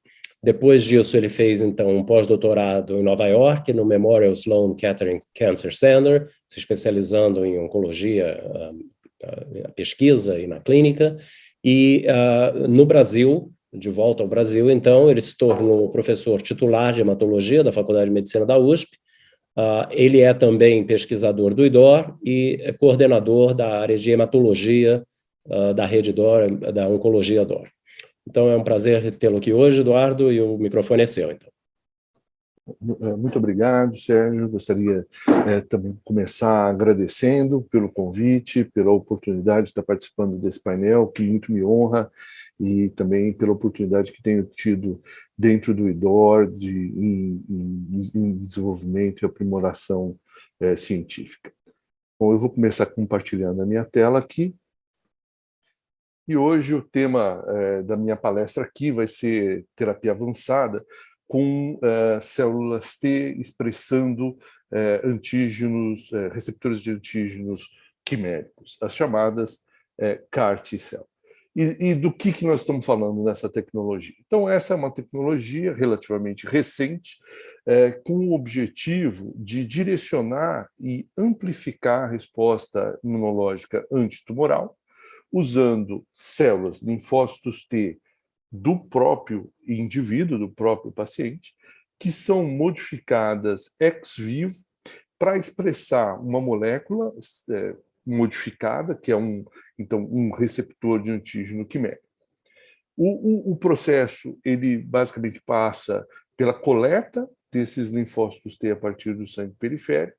Depois disso, ele fez, então, um pós-doutorado em Nova York, no Memorial Sloan Kettering Cancer Center, se especializando em oncologia, pesquisa e na clínica. E no Brasil, de volta ao Brasil, então, ele se tornou professor titular de hematologia da Faculdade de Medicina da USP. Ele é também pesquisador do IDOR e coordenador da área de hematologia da rede DOR, da oncologia DOR. Então, é um prazer tê-lo aqui hoje, Eduardo, e o microfone é seu, então. Muito obrigado, Sérgio. Gostaria também de começar agradecendo pelo convite, pela oportunidade de estar participando desse painel, que muito me honra, e também pela oportunidade que tenho tido dentro do IDOR em desenvolvimento e aprimoração científica. Bom, eu vou começar compartilhando a minha tela aqui. E hoje o tema da minha palestra aqui vai ser terapia avançada com células T expressando antígenos, receptores de antígenos quiméricos, as chamadas CAR T-cell. E do que nós estamos falando nessa tecnologia? Então, essa é uma tecnologia relativamente recente, com o objetivo de direcionar e amplificar a resposta imunológica antitumoral, usando células, linfócitos T do próprio indivíduo, do próprio paciente, que são modificadas ex vivo para expressar uma molécula modificada, que é então, um receptor de antígeno quimérico. O processo, ele basicamente passa pela coleta desses linfócitos T a partir do sangue periférico.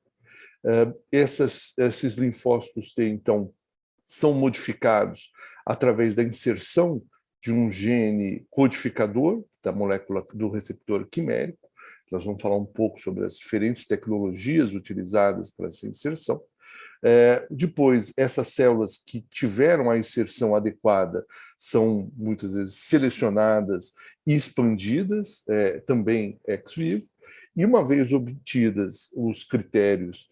Esses linfócitos T, então, são modificados através da inserção de um gene codificador da molécula do receptor quimérico. Nós vamos falar um pouco sobre as diferentes tecnologias utilizadas para essa inserção. Depois, essas células que tiveram a inserção adequada são, muitas vezes, selecionadas e expandidas, também ex vivo, e uma vez obtidas os critérios,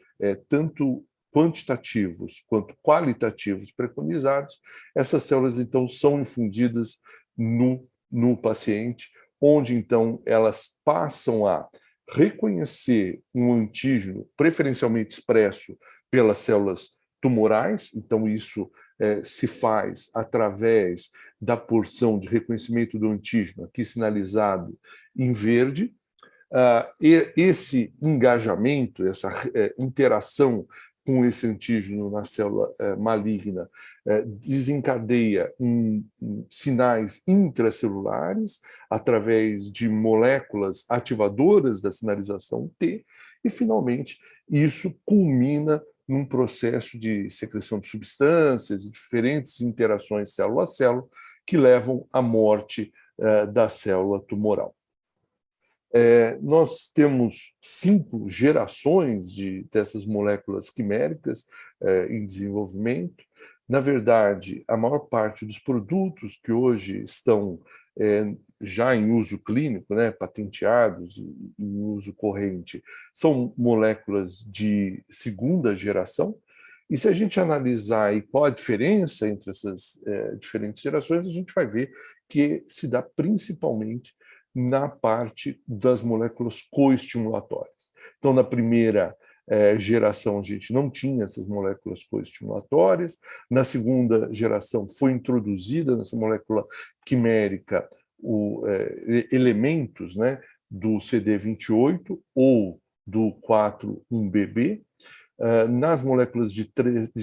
tanto quantitativos quanto qualitativos preconizados, essas células, então, são infundidas no paciente, onde, então, elas passam a reconhecer um antígeno preferencialmente expresso pelas células tumorais, então isso se faz através da porção de reconhecimento do antígeno, aqui sinalizado em verde. Esse engajamento, essa interação com esse antígeno na célula maligna desencadeia sinais intracelulares através de moléculas ativadoras da sinalização T e, finalmente, isso culmina num processo de secreção de substâncias e diferentes interações célula a célula que levam à morte da célula tumoral. Nós temos 5 gerações dessas moléculas quiméricas em desenvolvimento. Na verdade, a maior parte dos produtos que hoje estão já em uso clínico, né, patenteados, em uso corrente, são moléculas de segunda geração. E se a gente analisar aí qual a diferença entre essas diferentes gerações, a gente vai ver que se dá principalmente na parte das moléculas coestimulatórias. Então, na primeira geração, a gente não tinha essas moléculas coestimulatórias. Na segunda geração, foi introduzida nessa molécula quimérica elementos, né, do CD28 ou do 4,1-BB. Nas moléculas de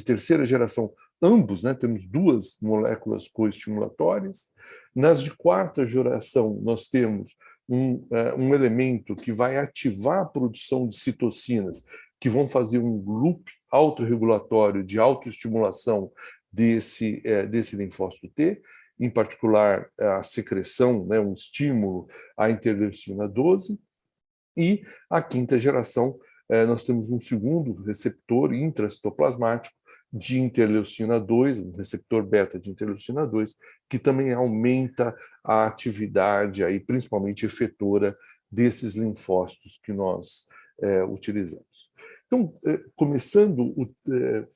terceira geração, ambos, né, temos 2 moléculas coestimulatórias. Nas de quarta geração, nós temos um elemento que vai ativar a produção de citocinas, que vão fazer um loop autorregulatório de autoestimulação desse linfócito T, em particular a secreção, né, um estímulo à interleucina 12. E a quinta geração, nós temos um segundo receptor intracitoplasmático de interleucina 2, um receptor beta de interleucina 2, que também aumenta a atividade, aí, principalmente efetora, desses linfócitos que nós utilizamos. Então, começando,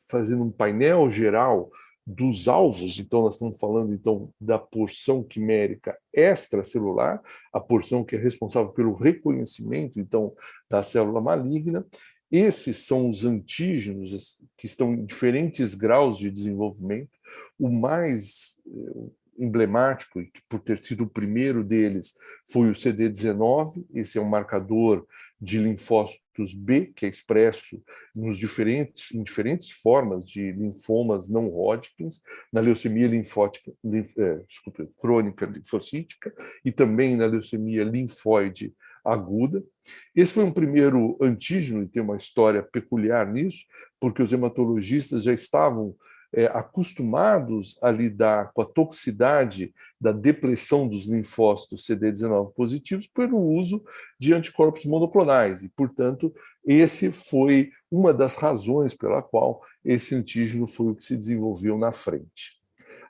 fazendo um painel geral dos alvos, então nós estamos falando então da porção quimérica extracelular, a porção que é responsável pelo reconhecimento então da célula maligna. Esses são os antígenos que estão em diferentes graus de desenvolvimento. O mais emblemático, e por ter sido o primeiro deles, foi o CD19. Esse é um marcador de linfócitos B, que é expresso em diferentes formas de linfomas não Hodgkins, na leucemia crônica linfocítica e também na leucemia linfóide aguda. Esse foi um primeiro antígeno, e tem uma história peculiar nisso, porque os hematologistas já estavam acostumados a lidar com a toxicidade da depressão dos linfócitos CD19 positivos pelo uso de anticorpos monoclonais, e, portanto, esse foi uma das razões pela qual esse antígeno foi o que se desenvolveu na frente.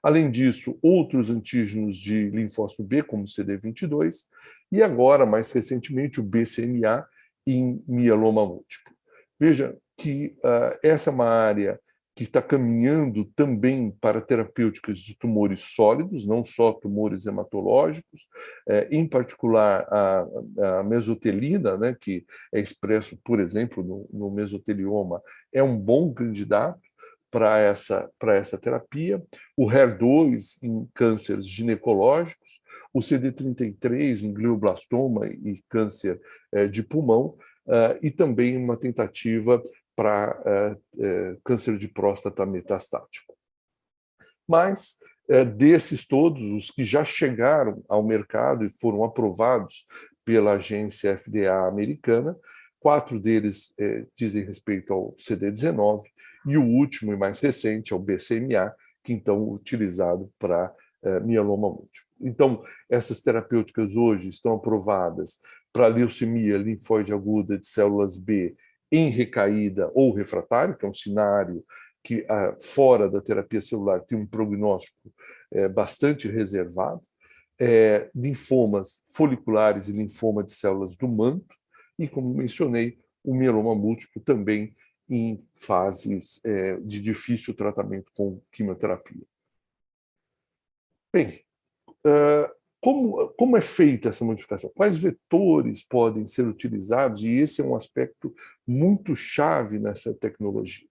Além disso, outros antígenos de linfócito B, como o CD22, e agora, mais recentemente, o BCMA em mieloma múltiplo. Veja que essa é uma área que está caminhando também para terapêuticas de tumores sólidos, não só tumores hematológicos, em particular a mesotelina, né, que é expresso, por exemplo, no mesotelioma, é um bom candidato para essa terapia, o HER2 em cânceres ginecológicos, o CD33 em glioblastoma e câncer de pulmão, e também uma tentativa para câncer de próstata metastático. Mas, desses todos, os que já chegaram ao mercado e foram aprovados pela agência FDA americana, 4 deles dizem respeito ao CD19, e o último e mais recente é o BCMA, que então é utilizado para mieloma múltiplo. Então, essas terapêuticas hoje estão aprovadas para leucemia linfóide aguda de células B em recaída ou refratário, que é um cenário que, fora da terapia celular, tem um prognóstico bastante reservado, linfomas foliculares e linfoma de células do manto, e, como mencionei, o mieloma múltiplo também em fases de difícil tratamento com quimioterapia. Bem, Como é feita essa modificação? Quais vetores podem ser utilizados? E esse é um aspecto muito chave nessa tecnologia.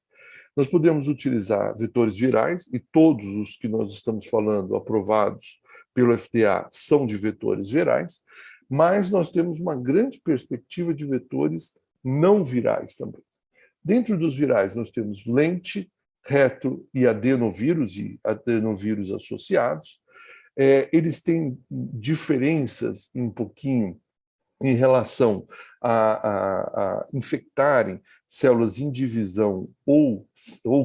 Nós podemos utilizar vetores virais, e todos os que nós estamos falando, aprovados pelo FDA, são de vetores virais, mas nós temos uma grande perspectiva de vetores não virais também. Dentro dos virais, nós temos lente, retro e adenovírus associados. Eles têm diferenças um pouquinho em relação a infectarem células em divisão ou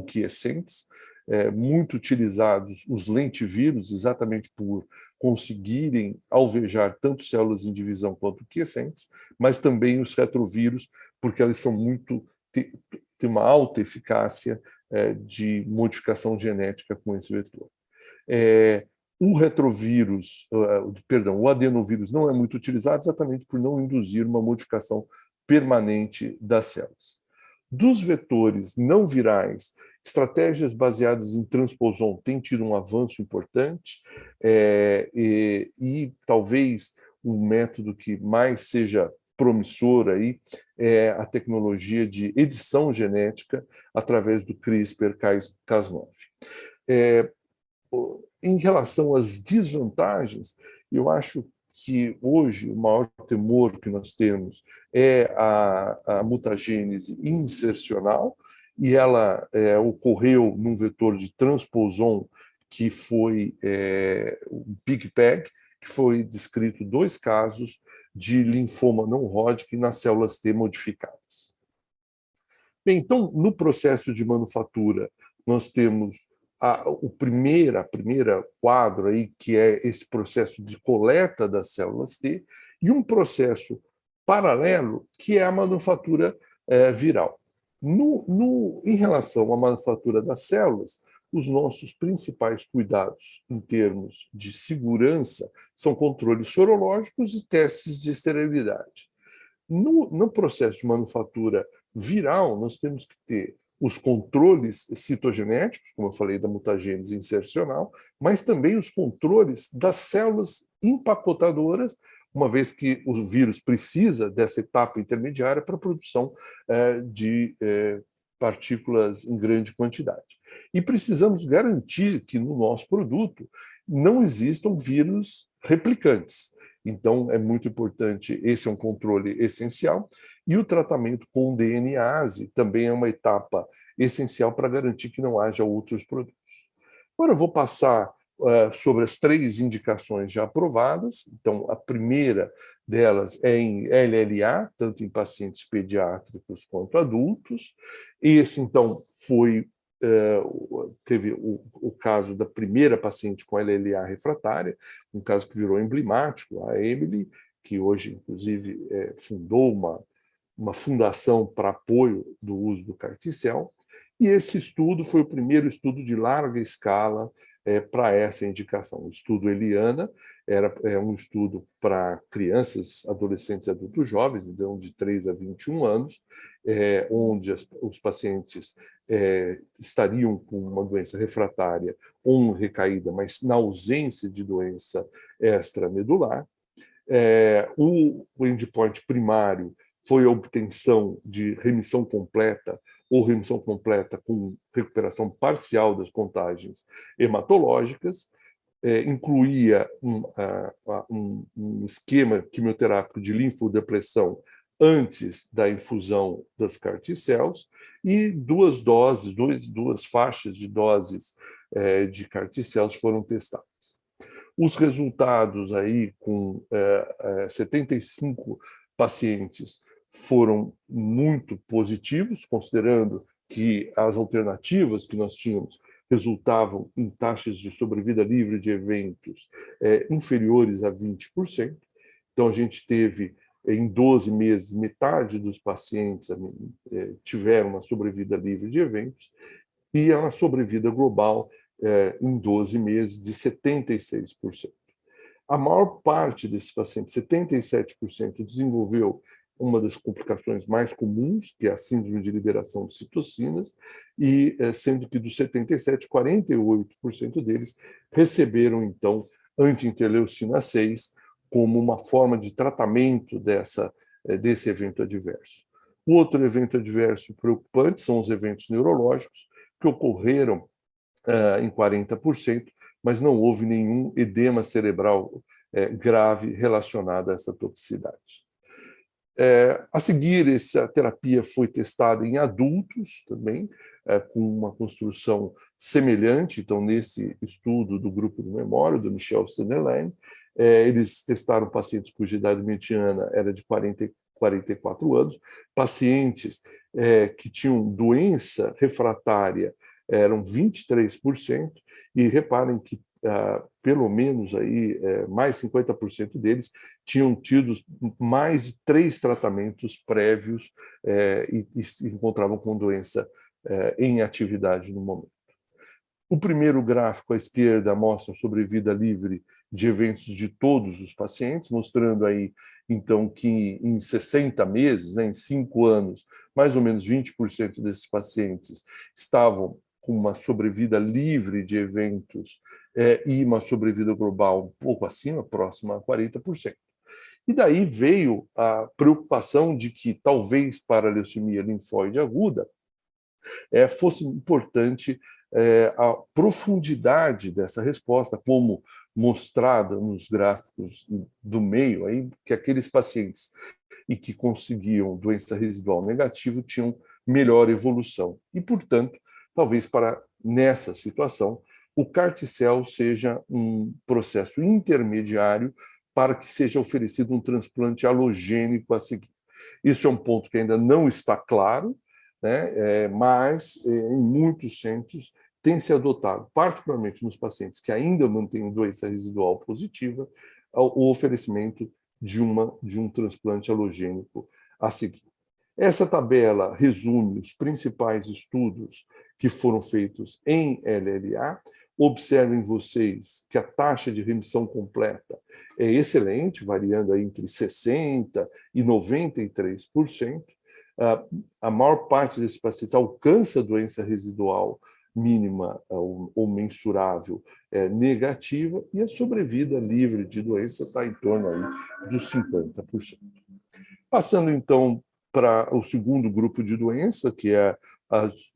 quiescentes, muito utilizados os lentivírus, exatamente por conseguirem alvejar tanto células em divisão quanto quiescentes, mas também os retrovírus, porque eles são têm uma alta eficácia de modificação genética com esse vetor. O retrovírus, o adenovírus não é muito utilizado exatamente por não induzir uma modificação permanente das células. Dos vetores não virais, estratégias baseadas em transposon têm tido um avanço importante, e talvez um método que mais seja promissor aí é a tecnologia de edição genética através do CRISPR-Cas9. Em relação às desvantagens, eu acho que hoje o maior temor que nós temos é a mutagênese insercional, e ela ocorreu num vetor de transposon que foi o PIGPEG, que foi descrito 2 casos de linfoma não Hodgkin nas células T modificadas. Bem, então, no processo de manufatura, nós temos a primeira quadro aí, que é esse processo de coleta das células T, e um processo paralelo, que é a manufatura viral. Em relação à manufatura das células, os nossos principais cuidados em termos de segurança são controles sorológicos e testes de esterilidade. No processo de manufatura viral, nós temos que ter os controles citogenéticos, como eu falei, da mutagênese insercional, mas também os controles das células empacotadoras, uma vez que o vírus precisa dessa etapa intermediária para a produção de partículas em grande quantidade. E precisamos garantir que no nosso produto não existam vírus replicantes. Então, é muito importante, esse é um controle essencial, e o tratamento com DNase também é uma etapa essencial para garantir que não haja outros produtos. Agora eu vou passar sobre as 3 indicações já aprovadas. Então, a primeira delas é em LLA, tanto em pacientes pediátricos quanto adultos. Esse, então, teve o caso da primeira paciente com LLA refratária, um caso que virou emblemático, a Emily, que hoje, inclusive, fundou uma fundação para apoio do uso do CAR-T-cell, e esse estudo foi o primeiro estudo de larga escala para essa indicação. O estudo Eliana é um estudo para crianças, adolescentes e adultos jovens, então de 3 a 21 anos, onde os pacientes estariam com uma doença refratária ou recaída, mas na ausência de doença extramedular. O endpoint primário foi a obtenção de remissão completa ou remissão completa com recuperação parcial das contagens hematológicas, incluía um esquema quimioterápico de linfodepressão antes da infusão das CAR-T-cells e 2 faixas de doses de CAR-T-cells foram testadas. Os resultados aí com 75 pacientes foram muito positivos, considerando que as alternativas que nós tínhamos resultavam em taxas de sobrevida livre de eventos inferiores a 20%. Então, a gente teve, em 12 meses, metade dos pacientes tiveram uma sobrevida livre de eventos, e uma sobrevida global em 12 meses de 76%. A maior parte desses pacientes, 77%, desenvolveu uma das complicações mais comuns, que é a síndrome de liberação de citocinas, e sendo que dos 77, 48% deles receberam, então, anti-interleucina 6 como uma forma de tratamento desse evento adverso. O outro evento adverso preocupante são os eventos neurológicos, que ocorreram em 40%, mas não houve nenhum edema cerebral grave relacionado a essa toxicidade. A seguir, essa terapia foi testada em adultos também, com uma construção semelhante. Então, nesse estudo do grupo do Memória, do Michel Sennerlein, eles testaram pacientes cuja idade mediana era de 44 anos, pacientes que tinham doença refratária eram 23%, e reparem que pelo menos aí, mais 50% deles tinham tido mais de 3 tratamentos prévios e se encontravam com doença em atividade no momento. O primeiro gráfico à esquerda mostra a sobrevida livre de eventos de todos os pacientes, mostrando aí, então, que em 60 meses, né, em 5 anos, mais ou menos 20% desses pacientes estavam com uma sobrevida livre de eventos e uma sobrevida global um pouco acima, próxima a 40%. E daí veio a preocupação de que, talvez, para a leucemia linfóide aguda, fosse importante a profundidade dessa resposta, como mostrada nos gráficos do meio, aí, que aqueles pacientes e que conseguiam doença residual negativa tinham melhor evolução. E, portanto, talvez nessa situação, o CAR-T-cell seja um processo intermediário para que seja oferecido um transplante alogênico a seguir. Isso é um ponto que ainda não está claro, né? Mas em muitos centros tem se adotado, particularmente nos pacientes que ainda mantêm doença residual positiva, o oferecimento de um transplante alogênico a seguir. Essa tabela resume os principais estudos que foram feitos em LLA. Observem vocês que a taxa de remissão completa é excelente, variando aí entre 60% e 93%. A maior parte desses pacientes alcança a doença residual mínima ou mensurável negativa, e a sobrevida livre de doença está em torno aí dos 50%. Passando, então, para o segundo grupo de doença, que é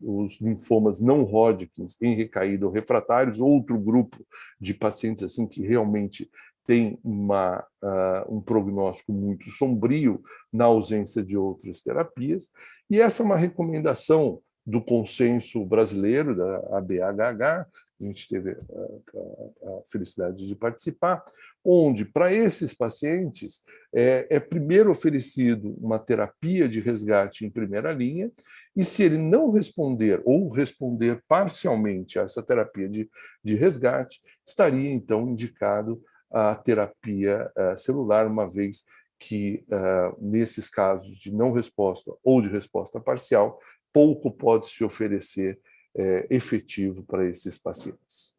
os linfomas não Hodgkins em recaída ou refratários, outro grupo de pacientes assim que realmente tem um prognóstico muito sombrio na ausência de outras terapias. E essa é uma recomendação do consenso brasileiro, da ABHH, a gente teve a felicidade de participar, onde, para esses pacientes, é primeiro oferecido uma terapia de resgate em primeira linha, e se ele não responder ou responder parcialmente a essa terapia de resgate, estaria, então, indicado a terapia celular, uma vez que, nesses casos de não resposta ou de resposta parcial, pouco pode se oferecer efetivo para esses pacientes.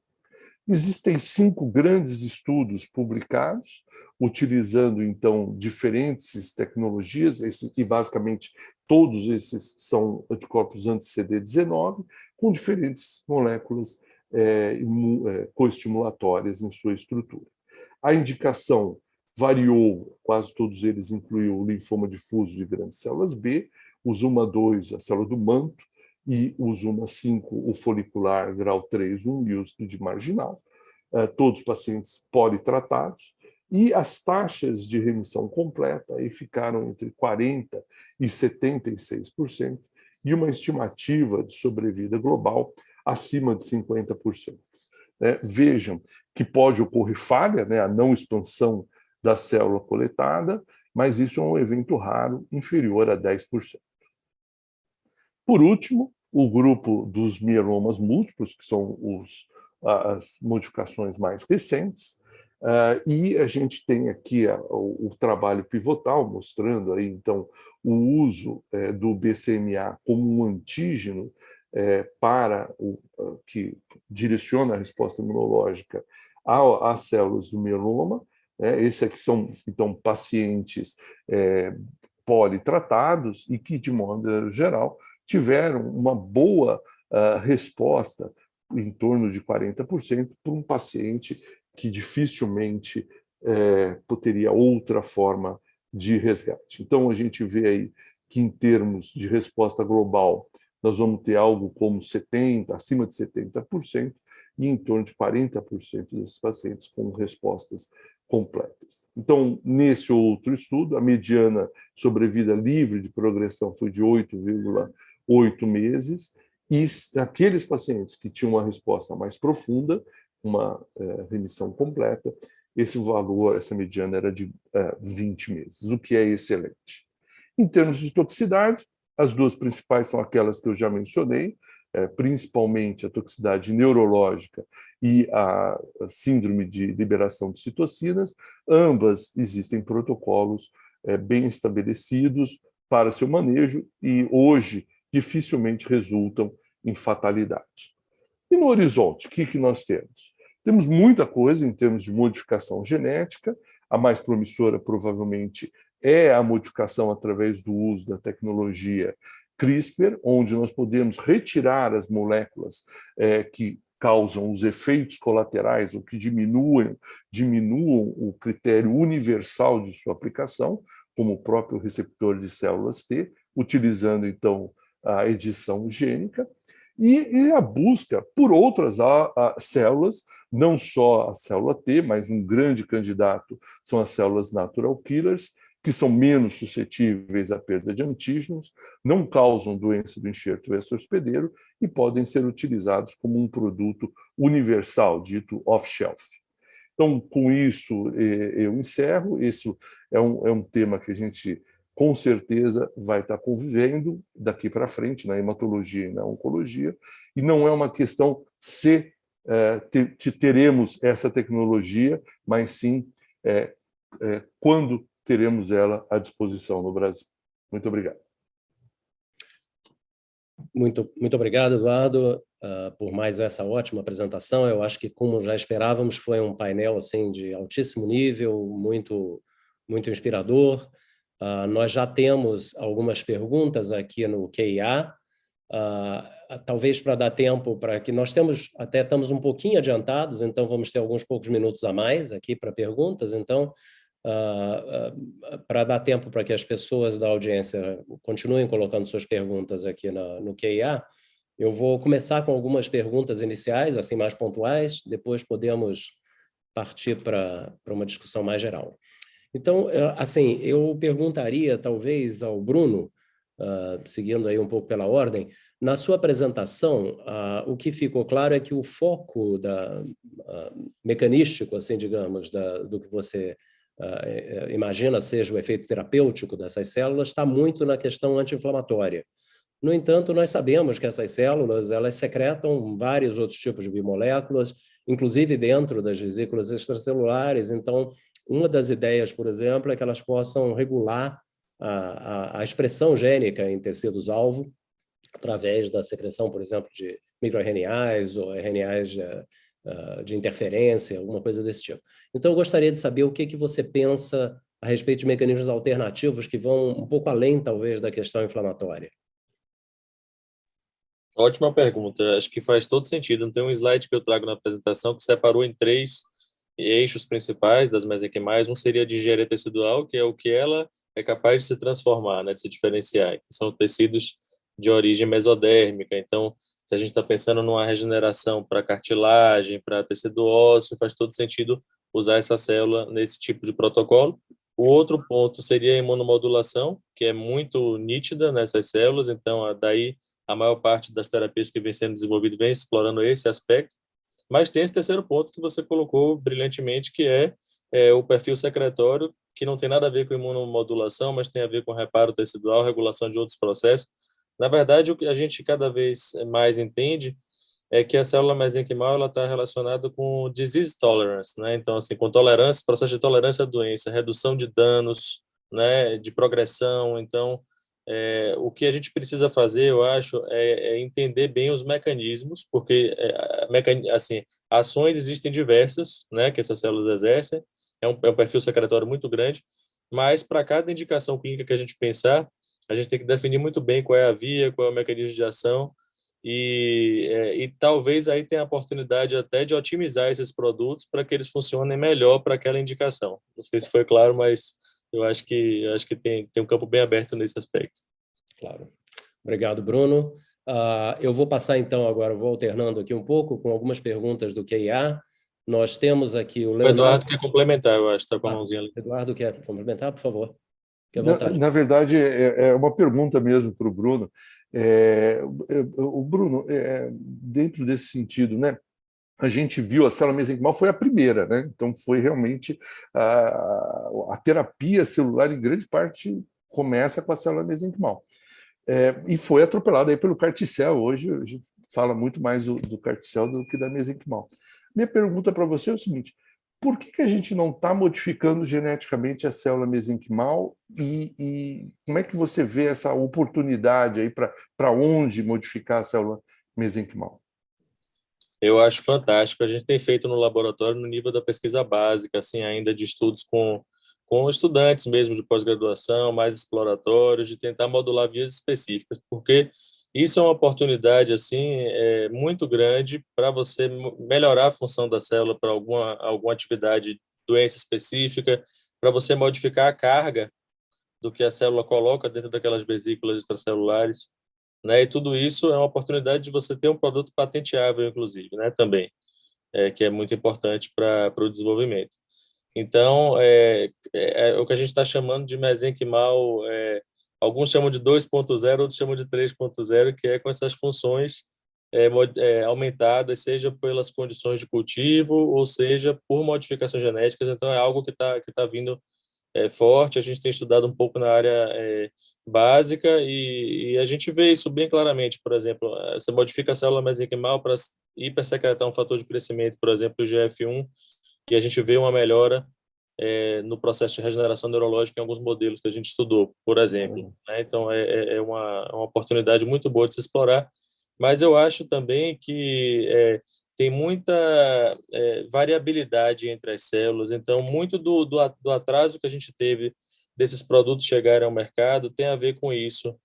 Existem 5 grandes estudos publicados, utilizando, então, diferentes tecnologias, e basicamente todos esses são anticorpos anti-CD19, com diferentes moléculas coestimulatórias em sua estrutura. A indicação variou, quase todos eles incluíam o linfoma difuso de grandes células B, o ZUMA-2, a célula do manto, e o ZUMA-5, o folicular grau 3-1 e o de marginal, todos pacientes politratados, e as taxas de remissão completa aí ficaram entre 40% e 76%, e uma estimativa de sobrevida global acima de 50%. Vejam que pode ocorrer falha, a não expansão da célula coletada, mas isso é um evento raro, inferior a 10%. Por último, o grupo dos mielomas múltiplos, que são as modificações mais recentes, e a gente tem aqui o trabalho pivotal, mostrando aí, então, o uso do BCMA como um antígeno que direciona a resposta imunológica às células do mieloma. Esses aqui são, então, pacientes politratados e que, de modo geral, tiveram uma boa resposta, em torno de 40%, para um paciente que dificilmente teria outra forma de resgate. Então, a gente vê aí que, em termos de resposta global, nós vamos ter algo como 70%, acima de 70%, e em torno de 40% desses pacientes com respostas completas. Então, nesse outro estudo, a mediana sobrevida livre de progressão foi de 8,8 meses, e aqueles pacientes que tinham uma resposta mais profunda, uma remissão completa, esse valor, essa mediana era de 20 meses, o que é excelente. Em termos de toxicidade, as duas principais são aquelas que eu já mencionei, principalmente a toxicidade neurológica e a síndrome de liberação de citocinas. Ambas existem protocolos bem estabelecidos para seu manejo e hoje dificilmente resultam em fatalidade. E no horizonte, o que nós temos? Temos muita coisa em termos de modificação genética. A mais promissora, provavelmente, é a modificação através do uso da tecnologia CRISPR, onde nós podemos retirar as moléculas que causam os efeitos colaterais ou que diminuam o critério universal de sua aplicação, como o próprio receptor de células T, utilizando, então, a edição gênica, e a busca por outras células, não só a célula T, mas um grande candidato são as células natural killers, que são menos suscetíveis à perda de antígenos, não causam doença do enxerto extra-hospedeiro e podem ser utilizados como um produto universal, dito off-shelf. Então, com isso, eu encerro. Esse é um tema que a gente, com certeza, vai estar convivendo daqui para frente, na hematologia e na oncologia, e não é uma questão se teremos essa tecnologia, mas sim quando teremos ela à disposição no Brasil. Muito obrigado. Muito obrigado, Eduardo, por mais essa ótima apresentação. Eu acho que, como já esperávamos, foi um painel assim, de altíssimo nível, muito inspirador. Nós já temos algumas perguntas aqui no QIA, talvez para dar tempo para que nós estamos um pouquinho adiantados, então vamos ter alguns poucos minutos a mais aqui para perguntas, então para dar tempo para que as pessoas da audiência continuem colocando suas perguntas aqui no QIA, eu vou começar com algumas perguntas iniciais, assim, mais pontuais, depois podemos partir para uma discussão mais geral. Então, assim, eu perguntaria, talvez, ao Bruno, seguindo aí um pouco pela ordem, na sua apresentação, o que ficou claro é que o foco mecanístico, assim, digamos, do que você imagina seja o efeito terapêutico dessas células, está muito na questão anti-inflamatória. No entanto, nós sabemos que essas células, elas secretam vários outros tipos de biomoléculas, inclusive dentro das vesículas extracelulares. Então, uma das ideias, por exemplo, é que elas possam regular a expressão gênica em tecidos-alvo, através da secreção, por exemplo, de microRNAs ou RNAs de interferência, alguma coisa desse tipo. Então, eu gostaria de saber o que você pensa a respeito de mecanismos alternativos que vão um pouco além, talvez, da questão inflamatória. Ótima pergunta. Acho que faz todo sentido. Tem um slide que eu trago na apresentação que separou em 3 eixos principais das mesenquimais. Um seria a de engenharia tecidual, que é o que ela é capaz de se transformar, né, de se diferenciar, que são tecidos de origem mesodérmica. Então, se a gente está pensando numa regeneração para cartilagem, para tecido ósseo, faz todo sentido usar essa célula nesse tipo de protocolo. O outro ponto seria a imunomodulação, que é muito nítida nessas células. Então, daí a maior parte das terapias que vem sendo desenvolvidas vem explorando esse aspecto. Mas tem esse terceiro ponto que você colocou brilhantemente, que é o perfil secretório, que não tem nada a ver com imunomodulação, mas tem a ver com reparo tecidual, regulação de outros processos. Na verdade, o que a gente cada vez mais entende é que a célula mesenquimal está relacionada com disease tolerance, né? Então, assim, com tolerância, processo de tolerância à doença, redução de danos, né, de progressão. Então, o que a gente precisa fazer, eu acho, é entender bem os mecanismos, porque, assim, ações existem diversas, né, que essas células exercem, é um perfil secretório muito grande, mas para cada indicação clínica que a gente pensar, a gente tem que definir muito bem qual é a via, qual é o mecanismo de ação, e talvez aí tenha a oportunidade até de otimizar esses produtos para que eles funcionem melhor para aquela indicação. Não sei se foi claro, mas eu acho que tem um campo bem aberto nesse aspecto. Claro. Obrigado, Bruno. Eu vou passar, então, agora, vou alternando aqui um pouco com algumas perguntas do QIA. Nós temos aqui o Leonardo... O Eduardo quer complementar, eu acho, está com a mãozinha ali. Eduardo quer complementar, por favor? Fique à vontade. Na verdade, é uma pergunta mesmo para o Bruno. O Bruno, dentro desse sentido, né? A gente viu a célula mesenquimal foi a primeira, né? Então foi realmente a terapia celular, em grande parte, começa com a célula mesenquimal. E foi atropelada aí pelo carticel. Hoje a gente fala muito mais do carticel do que da mesenquimal. Minha pergunta para você é o seguinte: por que a gente não está modificando geneticamente a célula mesenquimal e como é que você vê essa oportunidade aí para onde modificar a célula mesenquimal? Eu acho fantástico. A gente tem feito no laboratório no nível da pesquisa básica, assim, ainda de estudos com estudantes mesmo de pós-graduação, mais exploratórios, de tentar modular vias específicas, porque isso é uma oportunidade assim muito grande para você melhorar a função da célula para alguma atividade, doença específica, para você modificar a carga do que a célula coloca dentro daquelas vesículas extracelulares, né? E tudo isso é uma oportunidade de você ter um produto patenteável, inclusive, né? Também, que é muito importante para o desenvolvimento. Então, o que a gente está chamando de mesenquimal, alguns chamam de 2.0, outros chamam de 3.0, que é com essas funções aumentadas, seja pelas condições de cultivo, ou seja por modificações genéticas. Então, é algo que tá vindo forte. A gente tem estudado um pouco na área básica e a gente vê isso bem claramente. Por exemplo, você modifica a célula mesenquimal para hipersecretar um fator de crescimento, por exemplo, o IGF-1, e a gente vê uma melhora no processo de regeneração neurológica em alguns modelos que a gente estudou, por exemplo. Né? Então, é uma oportunidade muito boa de se explorar, mas eu acho também que tem muita variabilidade entre as células, então, muito do atraso que a gente teve desses produtos chegarem ao mercado tem a ver com isso,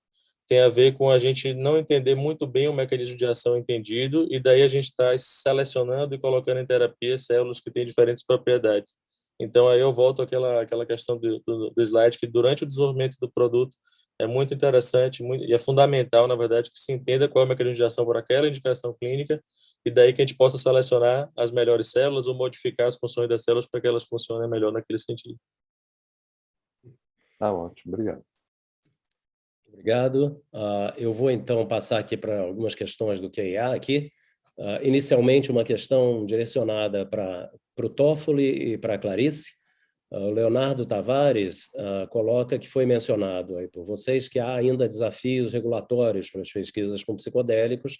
tem a ver com a gente não entender muito bem o mecanismo de ação entendido, e daí a gente está selecionando e colocando em terapia células que têm diferentes propriedades. Então, aí eu volto àquela questão do slide, que durante o desenvolvimento do produto é muito interessante e é fundamental, na verdade, que se entenda qual é o mecanismo de ação por aquela indicação clínica, e daí que a gente possa selecionar as melhores células ou modificar as funções das células para que elas funcionem melhor naquele sentido. Tá ótimo, obrigado. Obrigado. Eu vou, então, passar aqui para algumas questões do QIA aqui. Inicialmente, uma questão direcionada para o Toffoli e para a Clarice. O Leonardo Tavares coloca que foi mencionado aí por vocês que há ainda desafios regulatórios para as pesquisas com psicodélicos,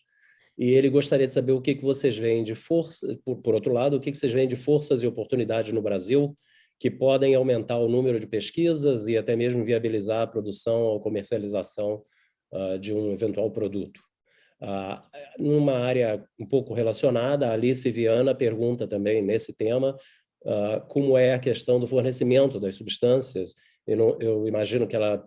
e ele gostaria de saber o que vocês veem de força, por outro lado, o que vocês veem de forças e oportunidades no Brasil que podem aumentar o número de pesquisas e até mesmo viabilizar a produção ou comercialização de um eventual produto. Numa área um pouco relacionada, a Alice Viana pergunta também nesse tema como é a questão do fornecimento das substâncias. Eu imagino que ela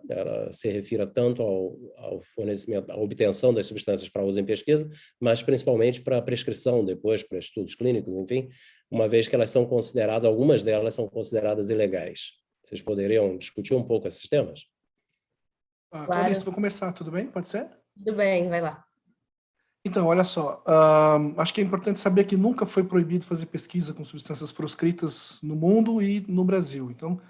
se refira tanto ao fornecimento, à obtenção das substâncias para uso em pesquisa, mas principalmente para a prescrição depois, para estudos clínicos, enfim, uma vez que elas são consideradas, algumas delas são consideradas ilegais. Vocês poderiam discutir um pouco esses temas? Claro. Clarice, vou começar, tudo bem? Pode ser? Tudo bem, vai lá. Então, olha só, acho que é importante saber que nunca foi proibido fazer pesquisa com substâncias proscritas no mundo e no Brasil. Então,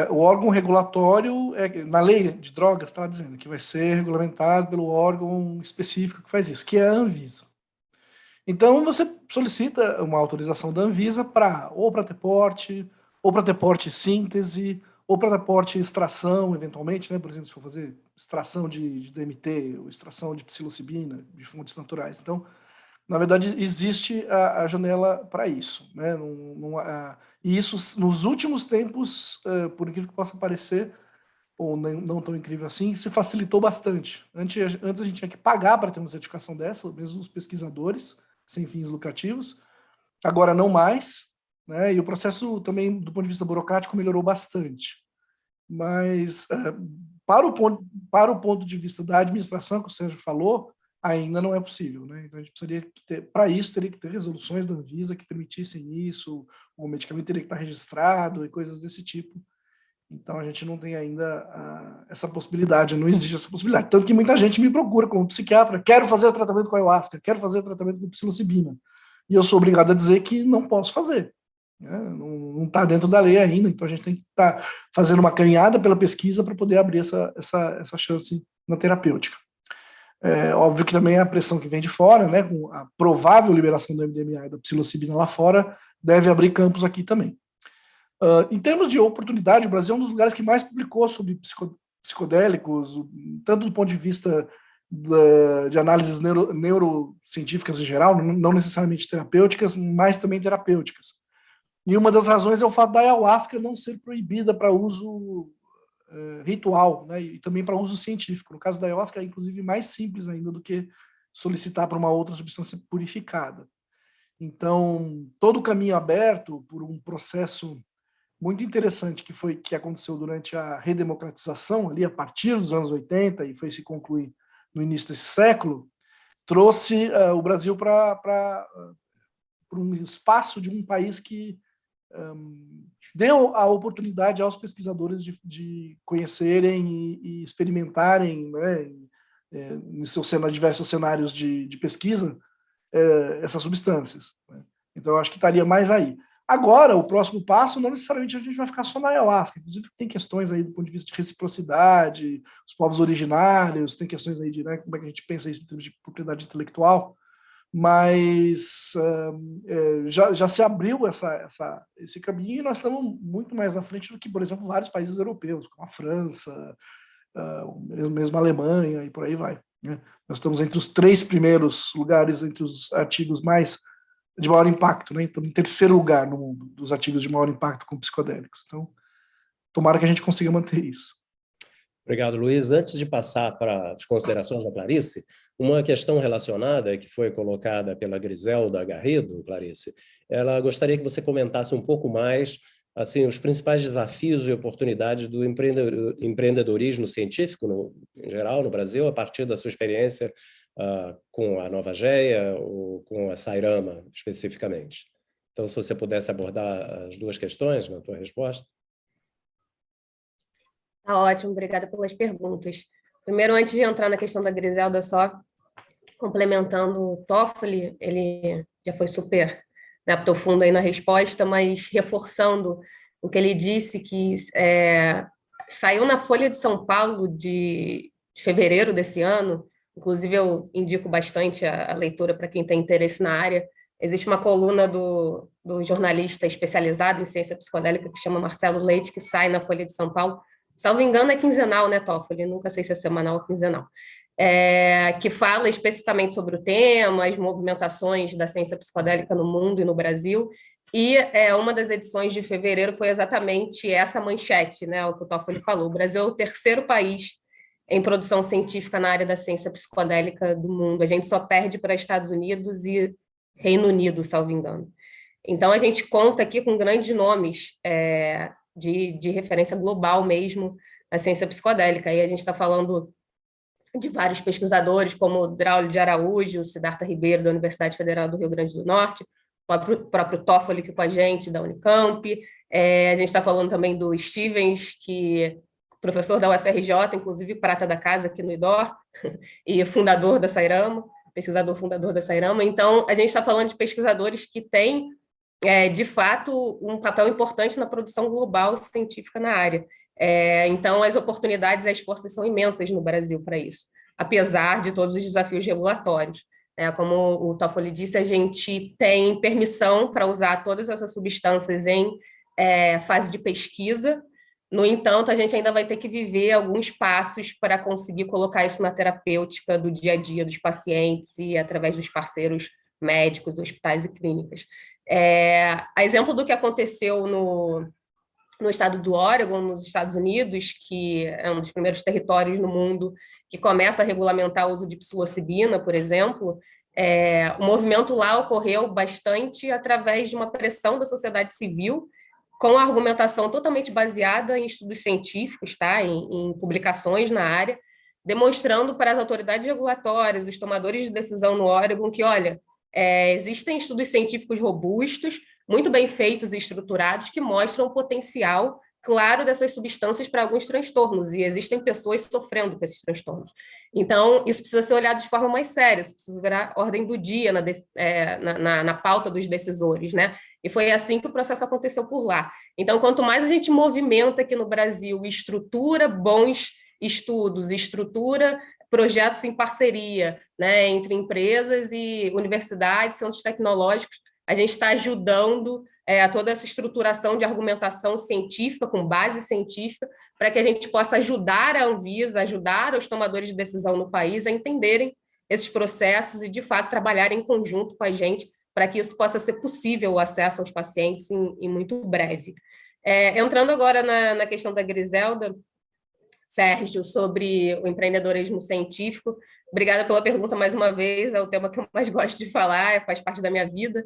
o órgão regulatório, na lei de drogas, está dizendo que vai ser regulamentado pelo órgão específico que faz isso, que é a Anvisa. Então, você solicita uma autorização da Anvisa ou para ter porte, ou para ter porte síntese, ou para ter porte extração, eventualmente, né? Por exemplo, se for fazer extração de DMT, ou extração de psilocibina, de fontes naturais. Então, na verdade, existe a janela para isso, né? E isso, nos últimos tempos, por incrível que possa parecer, ou não tão incrível assim, se facilitou bastante. Antes a gente tinha que pagar para ter uma certificação dessa, mesmo os pesquisadores, sem fins lucrativos. Agora não mais, né? E o processo também, do ponto de vista burocrático, melhorou bastante. Mas, para o ponto de vista da administração, que o Sérgio falou, ainda não é possível, né? Então a gente precisaria ter, para isso, teria que ter resoluções da Anvisa que permitissem isso, o medicamento teria que estar registrado e coisas desse tipo. Então a gente não tem ainda essa possibilidade, não existe essa possibilidade. Tanto que muita gente me procura como psiquiatra, quero fazer tratamento com ayahuasca, quero fazer tratamento com psilocibina. E eu sou obrigado a dizer que não posso fazer. Né? Não está dentro da lei ainda, então a gente tem que estar fazendo uma caminhada pela pesquisa para poder abrir essa chance na terapêutica. É óbvio que também a pressão que vem de fora, né, com a provável liberação do MDMA e da psilocibina lá fora, deve abrir campos aqui também. Em termos de oportunidade, o Brasil é um dos lugares que mais publicou sobre psicodélicos, tanto do ponto de vista de análises neurocientíficas em geral, não necessariamente terapêuticas, mas também terapêuticas. E uma das razões é o fato da ayahuasca não ser proibida para uso ritual, né, e também para uso científico. No caso da ayahuasca, é inclusive mais simples ainda do que solicitar para uma outra substância purificada. Então, todo o caminho aberto por um processo muito interessante que aconteceu durante a redemocratização, ali a partir dos anos 80, e foi se concluir no início desse século, trouxe o Brasil para um espaço de um país que deu a oportunidade aos pesquisadores de conhecerem e experimentarem, né, em diversos cenários de pesquisa, essas substâncias. Né? Então, eu acho que estaria mais aí. Agora, o próximo passo, não necessariamente a gente vai ficar só na ayahuasca, inclusive tem questões aí do ponto de vista de reciprocidade, os povos originários, tem questões aí de, né, como é que a gente pensa isso em termos de propriedade intelectual, mas já se abriu esse caminho e nós estamos muito mais na frente do que, por exemplo, vários países europeus, como a França, mesmo a Alemanha e por aí vai. Né? Nós estamos entre os 3 primeiros lugares, entre os artigos de maior impacto, né? Então, em terceiro lugar no mundo dos artigos de maior impacto com psicodélicos. Então, tomara que a gente consiga manter isso. Obrigado, Luiz. Antes de passar para as considerações da Clarice, uma questão relacionada que foi colocada pela Griselda Garrido, Clarice, ela gostaria que você comentasse um pouco mais assim, os principais desafios e oportunidades do empreendedorismo científico, em geral, no Brasil, a partir da sua experiência com a Nova Geia ou com a Sairama, especificamente. Então, se você pudesse abordar as duas questões na tua resposta. Tá ótimo, obrigada pelas perguntas. Primeiro, antes de entrar na questão da Griselda, só complementando o Toffoli, ele já foi super, né, profundo aí na resposta, mas reforçando o que ele disse, que saiu na Folha de São Paulo de fevereiro desse ano, inclusive eu indico bastante a leitura para quem tem interesse na área. Existe uma coluna do jornalista especializado em ciência psicodélica que chama Marcelo Leite, que sai na Folha de São Paulo. Salvo engano, é quinzenal, né, Toffoli? Nunca sei se é semanal ou quinzenal. Que fala especificamente sobre o tema, as movimentações da ciência psicodélica no mundo e no Brasil. E uma das edições de fevereiro foi exatamente essa manchete, né, o que o Toffoli falou. O Brasil é o terceiro país em produção científica na área da ciência psicodélica do mundo. A gente só perde para Estados Unidos e Reino Unido, salvo engano. Então, a gente conta aqui com grandes nomes de referência global mesmo na ciência psicodélica. Aí a gente está falando de vários pesquisadores, como o Braulio de Araújo, o Siddhartha Ribeiro, da Universidade Federal do Rio Grande do Norte, o próprio Toffoli, que é com a gente, da Unicamp. A gente está falando também do Stevens, que professor da UFRJ, inclusive prata da casa aqui no IDOR, e fundador da Sairama, pesquisador fundador da Sairama. Então, a gente está falando de pesquisadores que têm, de fato, um papel importante na produção global científica na área. Então, as oportunidades e as forças são imensas no Brasil para isso, apesar de todos os desafios regulatórios. Como o Toffoli disse, a gente tem permissão para usar todas essas substâncias em fase de pesquisa. No entanto, a gente ainda vai ter que viver alguns passos para conseguir colocar isso na terapêutica do dia a dia dos pacientes e através dos parceiros médicos, hospitais e clínicas. A exemplo do que aconteceu no estado do Oregon, nos Estados Unidos, que é um dos primeiros territórios no mundo que começa a regulamentar o uso de psilocibina, por exemplo, o movimento lá ocorreu bastante através de uma pressão da sociedade civil, com a argumentação totalmente baseada em estudos científicos, tá? em publicações na área, demonstrando para as autoridades regulatórias, os tomadores de decisão no Oregon, que, olha, existem estudos científicos robustos, muito bem feitos e estruturados, que mostram o potencial claro dessas substâncias para alguns transtornos, e existem pessoas sofrendo com esses transtornos. Então, isso precisa ser olhado de forma mais séria, isso precisa virar ordem do dia na pauta dos decisores, né? E foi assim que o processo aconteceu por lá. Então, quanto mais a gente movimenta aqui no Brasil, estrutura bons estudos, estrutura projetos em parceria, né, entre empresas e universidades, centros tecnológicos, a gente está ajudando a toda essa estruturação de argumentação científica, com base científica, para que a gente possa ajudar a Anvisa, ajudar os tomadores de decisão no país a entenderem esses processos e, de fato, trabalharem em conjunto com a gente para que isso possa ser possível, o acesso aos pacientes em muito breve. Entrando agora na questão da Griselda, Sérgio, sobre o empreendedorismo científico. Obrigada pela pergunta mais uma vez, é o tema que eu mais gosto de falar, faz parte da minha vida.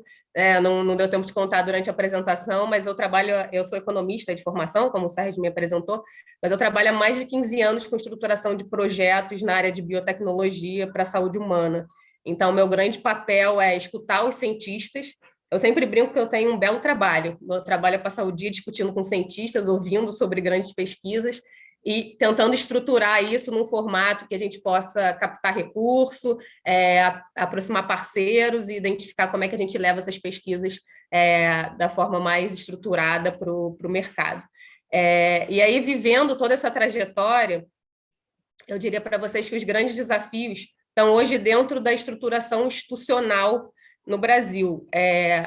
Não deu tempo de contar durante a apresentação, mas eu sou economista de formação, como o Sérgio me apresentou, mas eu trabalho há mais de 15 anos com estruturação de projetos na área de biotecnologia para a saúde humana. Então, meu grande papel é escutar os cientistas. Eu sempre brinco que eu tenho um belo trabalho. Meu trabalho é passar o dia discutindo com cientistas, ouvindo sobre grandes pesquisas, e tentando estruturar isso num formato que a gente possa captar recurso, aproximar parceiros e identificar como é que a gente leva essas pesquisas da forma mais estruturada para o mercado. E aí, vivendo toda essa trajetória, eu diria para vocês que os grandes desafios estão hoje dentro da estruturação institucional no Brasil.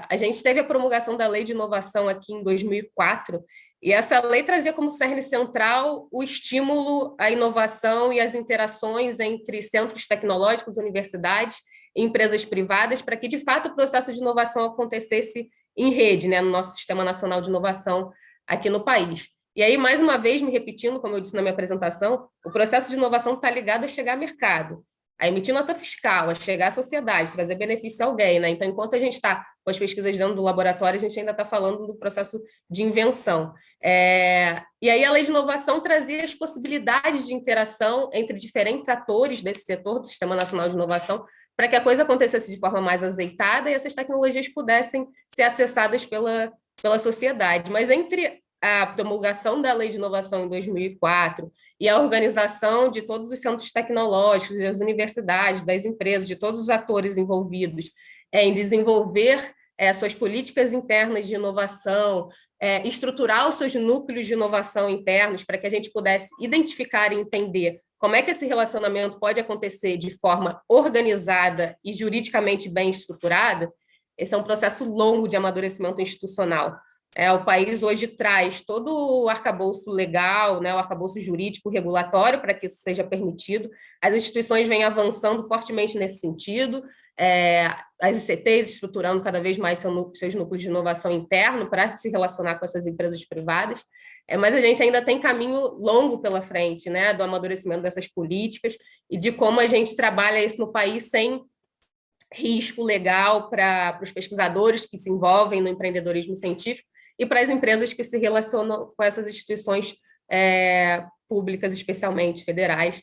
A gente teve a promulgação da Lei de Inovação aqui em 2004, e essa lei trazia como cerne central o estímulo à inovação e às interações entre centros tecnológicos, universidades e empresas privadas, para que, de fato, o processo de inovação acontecesse em rede, né, no nosso Sistema Nacional de Inovação aqui no país. E aí, mais uma vez, me repetindo, como eu disse na minha apresentação, o processo de inovação está ligado a chegar ao mercado, a emitir nota fiscal, a chegar à sociedade, trazer benefício a alguém, né? Então, enquanto a gente está com as pesquisas dentro do laboratório, a gente ainda está falando do processo de invenção. E aí a Lei de Inovação trazia as possibilidades de interação entre diferentes atores desse setor do Sistema Nacional de Inovação, para que a coisa acontecesse de forma mais azeitada e essas tecnologias pudessem ser acessadas pela sociedade. Mas entre a promulgação da Lei de Inovação em 2004 e a organização de todos os centros tecnológicos, das universidades, das empresas, de todos os atores envolvidos em desenvolver suas políticas internas de inovação, estruturar os seus núcleos de inovação internos para que a gente pudesse identificar e entender como é que esse relacionamento pode acontecer de forma organizada e juridicamente bem estruturada. Esse é um processo longo de amadurecimento institucional. O país hoje traz todo o arcabouço legal, né, o arcabouço jurídico regulatório para que isso seja permitido. As instituições vêm avançando fortemente nesse sentido, as ICTs estruturando cada vez mais seus núcleos de inovação interno para se relacionar com essas empresas privadas, mas a gente ainda tem caminho longo pela frente, né, do amadurecimento dessas políticas e de como a gente trabalha isso no país sem risco legal para os pesquisadores que se envolvem no empreendedorismo científico e para as empresas que se relacionam com essas instituições públicas, especialmente federais,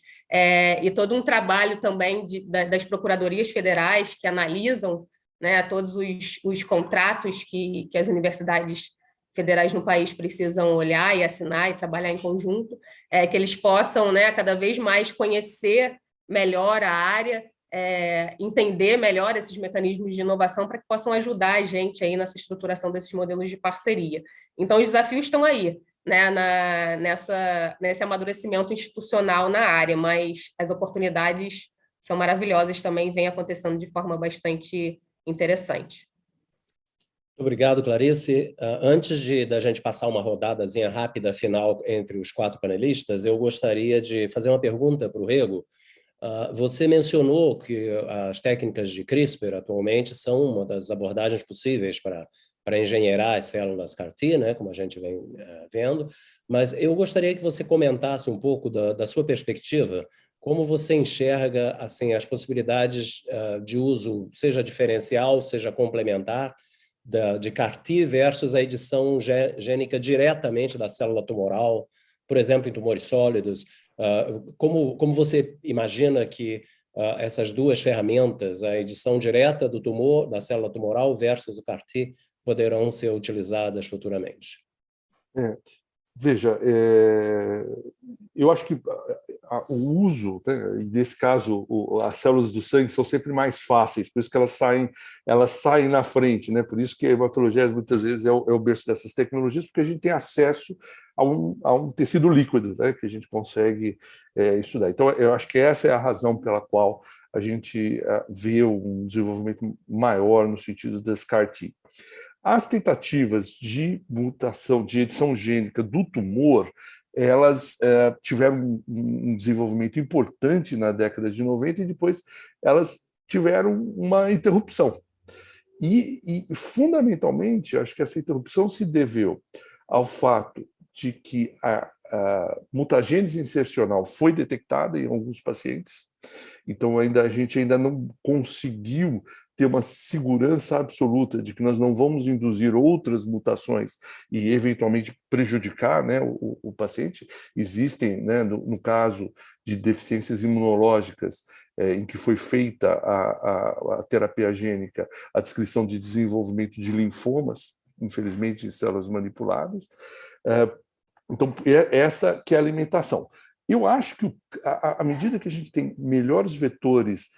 e todo um trabalho também das procuradorias federais que analisam, né, todos os contratos que as universidades federais no país precisam olhar e assinar e trabalhar em conjunto, que eles possam, né, cada vez mais conhecer melhor a área, entender melhor esses mecanismos de inovação para que possam ajudar a gente aí nessa estruturação desses modelos de parceria. Então, os desafios estão aí, né, nesse amadurecimento institucional na área, mas as oportunidades são maravilhosas também, vêm acontecendo de forma bastante interessante. Obrigado, Clarice. Antes da gente passar uma rodadazinha rápida final entre os 4 panelistas, eu gostaria de fazer uma pergunta para o Rego. Você mencionou que as técnicas de CRISPR atualmente são uma das abordagens possíveis para engenheirar as células CAR-T, né, como a gente vem vendo, mas eu gostaria que você comentasse um pouco da sua perspectiva, como você enxerga assim, as possibilidades de uso, seja diferencial, seja complementar, de CAR-T versus a edição gênica diretamente da célula tumoral, por exemplo, em tumores sólidos. Como você imagina que essas duas ferramentas, a edição direta do tumor, da célula tumoral versus o CAR-T, poderão ser utilizadas futuramente? Veja, eu acho que o uso, né, nesse caso, as células do sangue são sempre mais fáceis, por isso que elas saem na frente, né? Por isso que a hematologia muitas vezes é o berço dessas tecnologias, porque a gente tem acesso a um tecido líquido, né, que a gente consegue estudar. Então, eu acho que essa é a razão pela qual a gente vê um desenvolvimento maior no sentido das CAR-T. As tentativas de mutação, de edição gênica do tumor, elas tiveram um desenvolvimento importante na década de 90 e depois elas tiveram uma interrupção. E fundamentalmente, acho que essa interrupção se deveu ao fato de que a mutagênese insercional foi detectada em alguns pacientes, então a gente ainda não conseguiu ter uma segurança absoluta de que nós não vamos induzir outras mutações e eventualmente prejudicar, né, o paciente. Existem, né, no caso de deficiências imunológicas, em que foi feita a terapia gênica, a descrição de desenvolvimento de linfomas, infelizmente em células manipuladas. Então, essa que é a alimentação. Eu acho que, à medida que a gente tem melhores vetores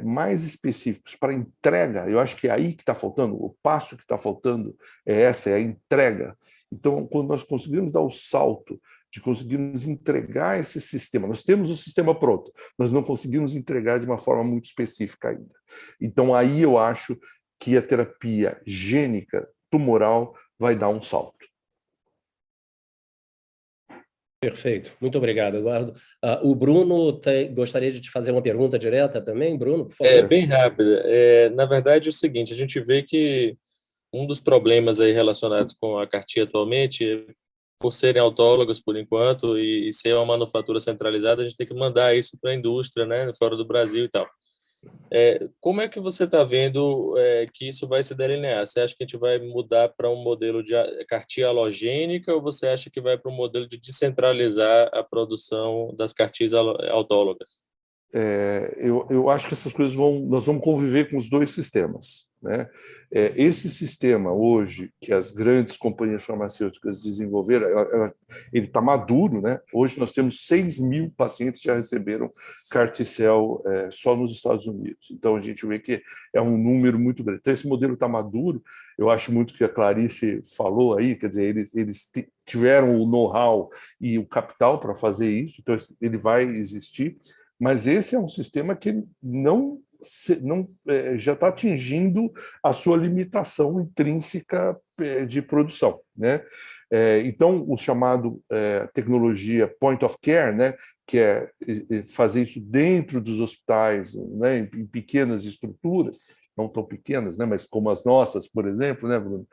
mais específicos para entrega, eu acho que é aí que está faltando, o passo que está faltando é a entrega. Então, quando nós conseguimos dar o salto de conseguirmos entregar esse sistema, nós temos o sistema pronto, nós não conseguimos entregar de uma forma muito específica ainda. Então, aí eu acho que a terapia gênica tumoral vai dar um salto. Perfeito, muito obrigado, Eduardo. O Bruno gostaria de te fazer uma pergunta direta também, Bruno, por favor. Bem rápida. Na verdade, é o seguinte, a gente vê que um dos problemas aí relacionados com a CAR-T atualmente, por serem autólogos por enquanto e ser uma manufatura centralizada, a gente tem que mandar isso para a indústria, né, fora do Brasil e tal. Como é que você está vendo que isso vai se delinear? Você acha que a gente vai mudar para um modelo de CAR-T halogênica ou você acha que vai para um modelo de descentralizar a produção das CAR-Ts autólogas? Eu acho que essas coisas nós vamos conviver com os dois sistemas, né? Esse sistema hoje que as grandes companhias farmacêuticas desenvolveram, ele está maduro, né? Hoje nós temos 6.000 pacientes que já receberam CAR-T-cell só nos Estados Unidos. Então a gente vê que é um número muito grande. Então esse modelo está maduro. Eu acho muito que a Clarice falou aí, quer dizer, eles tiveram o know-how e o capital para fazer isso, então ele vai existir. Mas esse é um sistema que já está atingindo a sua limitação intrínseca de produção, né? Então, o chamado tecnologia point of care, né, que é fazer isso dentro dos hospitais, né, em pequenas estruturas, não tão pequenas, né, mas como as nossas, por exemplo, né, Bruno?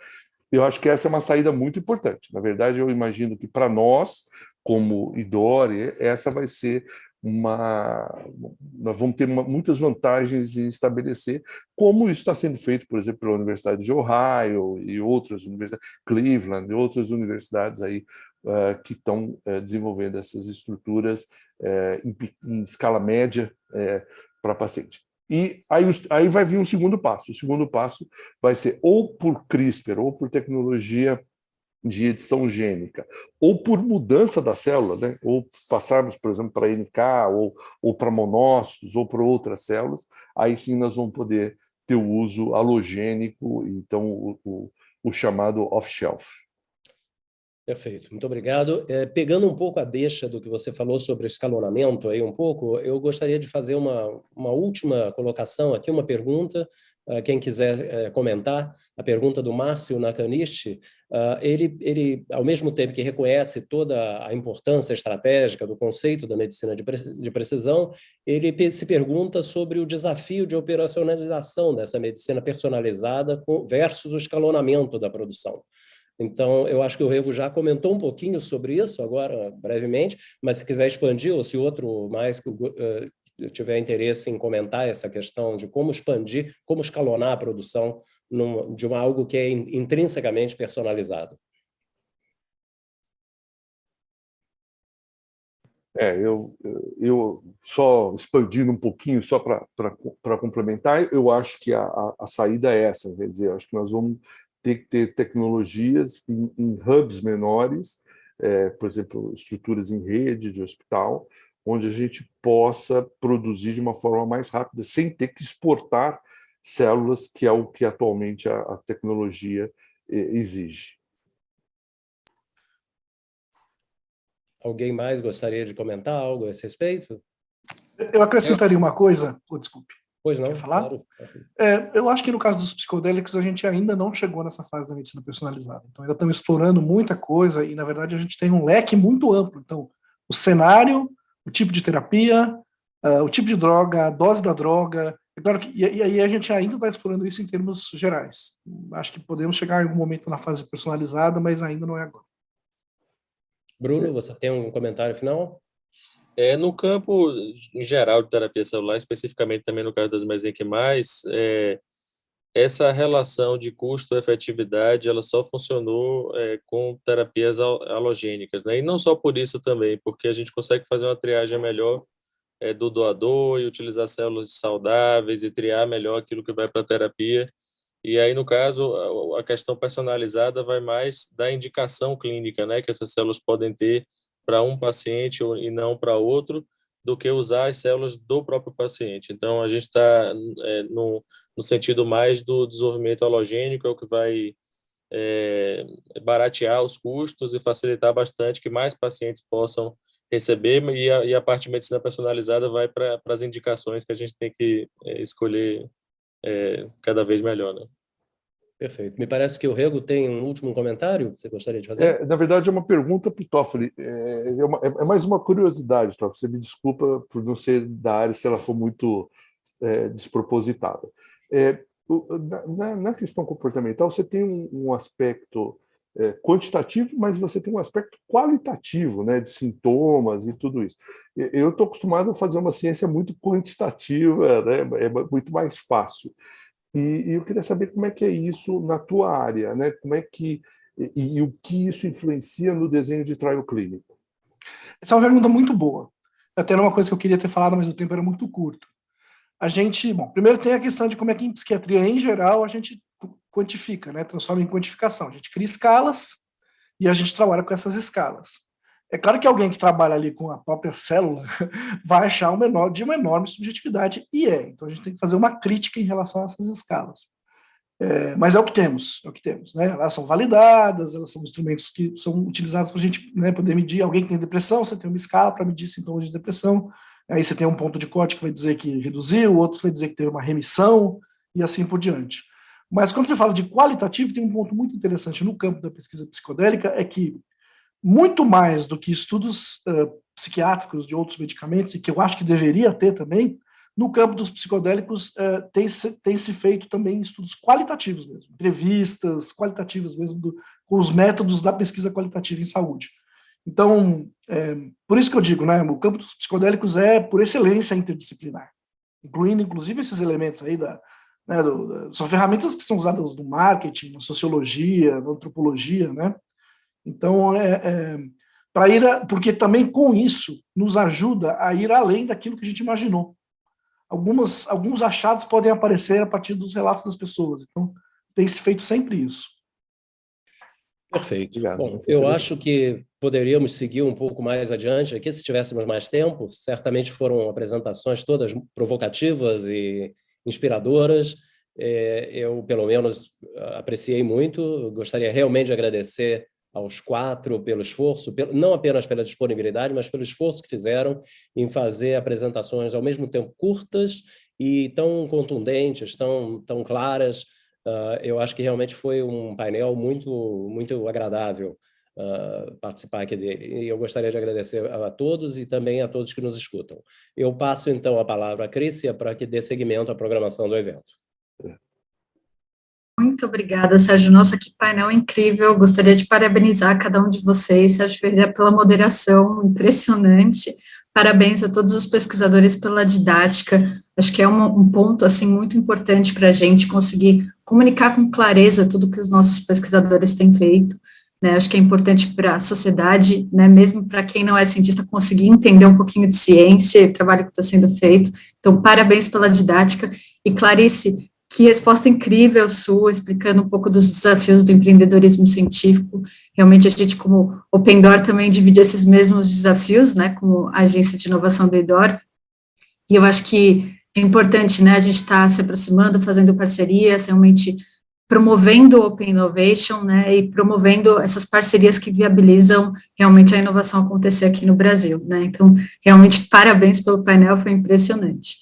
Eu acho que essa é uma saída muito importante. Na verdade, eu imagino que para nós, como IDORE, essa vai ser nós vamos ter muitas vantagens em estabelecer, como isso está sendo feito, por exemplo, pela Universidade de Ohio e outras universidades, Cleveland e outras universidades aí que estão desenvolvendo essas estruturas em escala média para paciente. E aí vai vir um segundo passo. O segundo passo vai ser ou por CRISPR, ou por tecnologia de edição gênica, ou por mudança da célula, né? Ou passarmos, por exemplo, para NK, ou para monócitos, ou para outras células, aí sim nós vamos poder ter o uso halogênico, então o chamado off-shelf. Perfeito, muito obrigado. Pegando um pouco a deixa do que você falou sobre escalonamento aí um pouco, eu gostaria de fazer uma última colocação aqui, uma pergunta, quem quiser comentar, a pergunta do Márcio Nakanishi. Ele, ao mesmo tempo que reconhece toda a importância estratégica do conceito da medicina de precisão, ele se pergunta sobre o desafio de operacionalização dessa medicina personalizada versus o escalonamento da produção. Então, eu acho que o Revo já comentou um pouquinho sobre isso agora, brevemente, mas se quiser expandir, ou se outro mais tiver interesse em comentar essa questão de como expandir, como escalonar a produção de algo que é intrinsecamente personalizado. Eu só expandindo um pouquinho, só para complementar, eu acho que a saída é essa, quer dizer, eu acho que nós vamos ter que ter tecnologias em hubs menores, por exemplo, estruturas em rede de hospital, onde a gente possa produzir de uma forma mais rápida, sem ter que exportar células, que é o que atualmente a tecnologia exige. Alguém mais gostaria de comentar algo a esse respeito? Eu acrescentaria uma coisa, desculpe. Pois não, quer falar? Claro. Eu acho que no caso dos psicodélicos a gente ainda não chegou nessa fase da medicina personalizada. Então ainda estamos explorando muita coisa e, na verdade, a gente tem um leque muito amplo. Então, o cenário, o tipo de terapia, o tipo de droga, a dose da droga. É claro que, e aí a gente ainda está explorando isso em termos gerais. Acho que podemos chegar em algum momento na fase personalizada, mas ainda não é agora. Bruno, você tem um comentário final? No campo em geral de terapia celular, especificamente também no caso das mesenquimais, essa relação de custo-efetividade ela só funcionou com terapias halogênicas, né? E não só por isso também, porque a gente consegue fazer uma triagem melhor do doador e utilizar células saudáveis e triar melhor aquilo que vai para a terapia. E aí, no caso, a questão personalizada vai mais da indicação clínica, né, que essas células podem ter para um paciente e não para outro, do que usar as células do próprio paciente. Então, a gente está no sentido mais do desenvolvimento halogênico, é o que vai baratear os custos e facilitar bastante que mais pacientes possam receber, e a parte de medicina personalizada vai para as indicações que a gente tem que escolher cada vez melhor, né? Perfeito. Me parece que o Rego tem um último comentário que você gostaria de fazer? Na verdade, é uma pergunta para o Toffoli. É mais uma curiosidade, Toffoli. Você me desculpa por não ser da área se ela for muito despropositada. Na questão comportamental, você tem um aspecto quantitativo, mas você tem um aspecto qualitativo, né, de sintomas e tudo isso. Eu estou acostumado a fazer uma ciência muito quantitativa, né, é muito mais fácil. E eu queria saber como é que é isso na tua área, né? Como é que e o que isso influencia no desenho de trial clínico? Essa é uma pergunta muito boa. Até era uma coisa que eu queria ter falado, mas o tempo era muito curto. Primeiro tem a questão de como é que em psiquiatria, em geral, a gente quantifica, né? Transforma em quantificação. A gente cria escalas e a gente trabalha com essas escalas. É claro que alguém que trabalha ali com a própria célula vai achar de uma enorme subjetividade, e então a gente tem que fazer uma crítica em relação a essas escalas. Mas é o que temos, né? Elas são validadas, elas são instrumentos que são utilizados para a gente, né, poder medir. Alguém que tem depressão, você tem uma escala para medir sintomas de depressão, aí você tem um ponto de corte que vai dizer que reduziu, outro vai dizer que teve uma remissão, e assim por diante. Mas quando você fala de qualitativo, tem um ponto muito interessante no campo da pesquisa psicodélica, é que muito mais do que estudos psiquiátricos de outros medicamentos, e que eu acho que deveria ter também, no campo dos psicodélicos tem se feito também estudos qualitativos mesmo, entrevistas qualitativas mesmo, com os métodos da pesquisa qualitativa em saúde. Então, por isso que eu digo, né, o campo dos psicodélicos é, por excelência, interdisciplinar, incluindo, inclusive, esses elementos aí são ferramentas que são usadas no marketing, na sociologia, na antropologia, né? Então, porque também com isso nos ajuda a ir além daquilo que a gente imaginou. Alguns achados podem aparecer a partir dos relatos das pessoas. Então, tem se feito sempre isso. Perfeito. Obrigado. Bom, eu acho que poderíamos seguir um pouco mais adiante aqui, se tivéssemos mais tempo. Certamente foram apresentações todas provocativas e inspiradoras. Eu, pelo menos, apreciei muito. Gostaria realmente de agradecer aos 4 pelo esforço, não apenas pela disponibilidade, mas pelo esforço que fizeram em fazer apresentações ao mesmo tempo curtas e tão contundentes, tão claras. Eu acho que realmente foi um painel muito, muito agradável participar aqui dele. E eu gostaria de agradecer a todos e também a todos que nos escutam. Eu passo, então, a palavra à Crícia para que dê seguimento à programação do evento. Muito obrigada, Sérgio. Nossa, que painel incrível. Gostaria de parabenizar cada um de vocês, Sérgio Ferreira, pela moderação impressionante. Parabéns a todos os pesquisadores pela didática. Acho que é um ponto assim, muito importante para a gente conseguir comunicar com clareza tudo que os nossos pesquisadores têm feito. né? Acho que é importante para a sociedade, né? Mesmo para quem não é cientista, conseguir entender um pouquinho de ciência e o trabalho que está sendo feito. Então, parabéns pela didática. E, Clarice, que resposta incrível sua, explicando um pouco dos desafios do empreendedorismo científico. Realmente, a gente, como Open Door, também divide esses mesmos desafios, né, como agência de inovação do EDOR, e eu acho que é importante, né, a gente está se aproximando, fazendo parcerias, realmente promovendo o Open Innovation, né, e promovendo essas parcerias que viabilizam realmente a inovação acontecer aqui no Brasil, né, então, realmente, parabéns pelo painel, foi impressionante.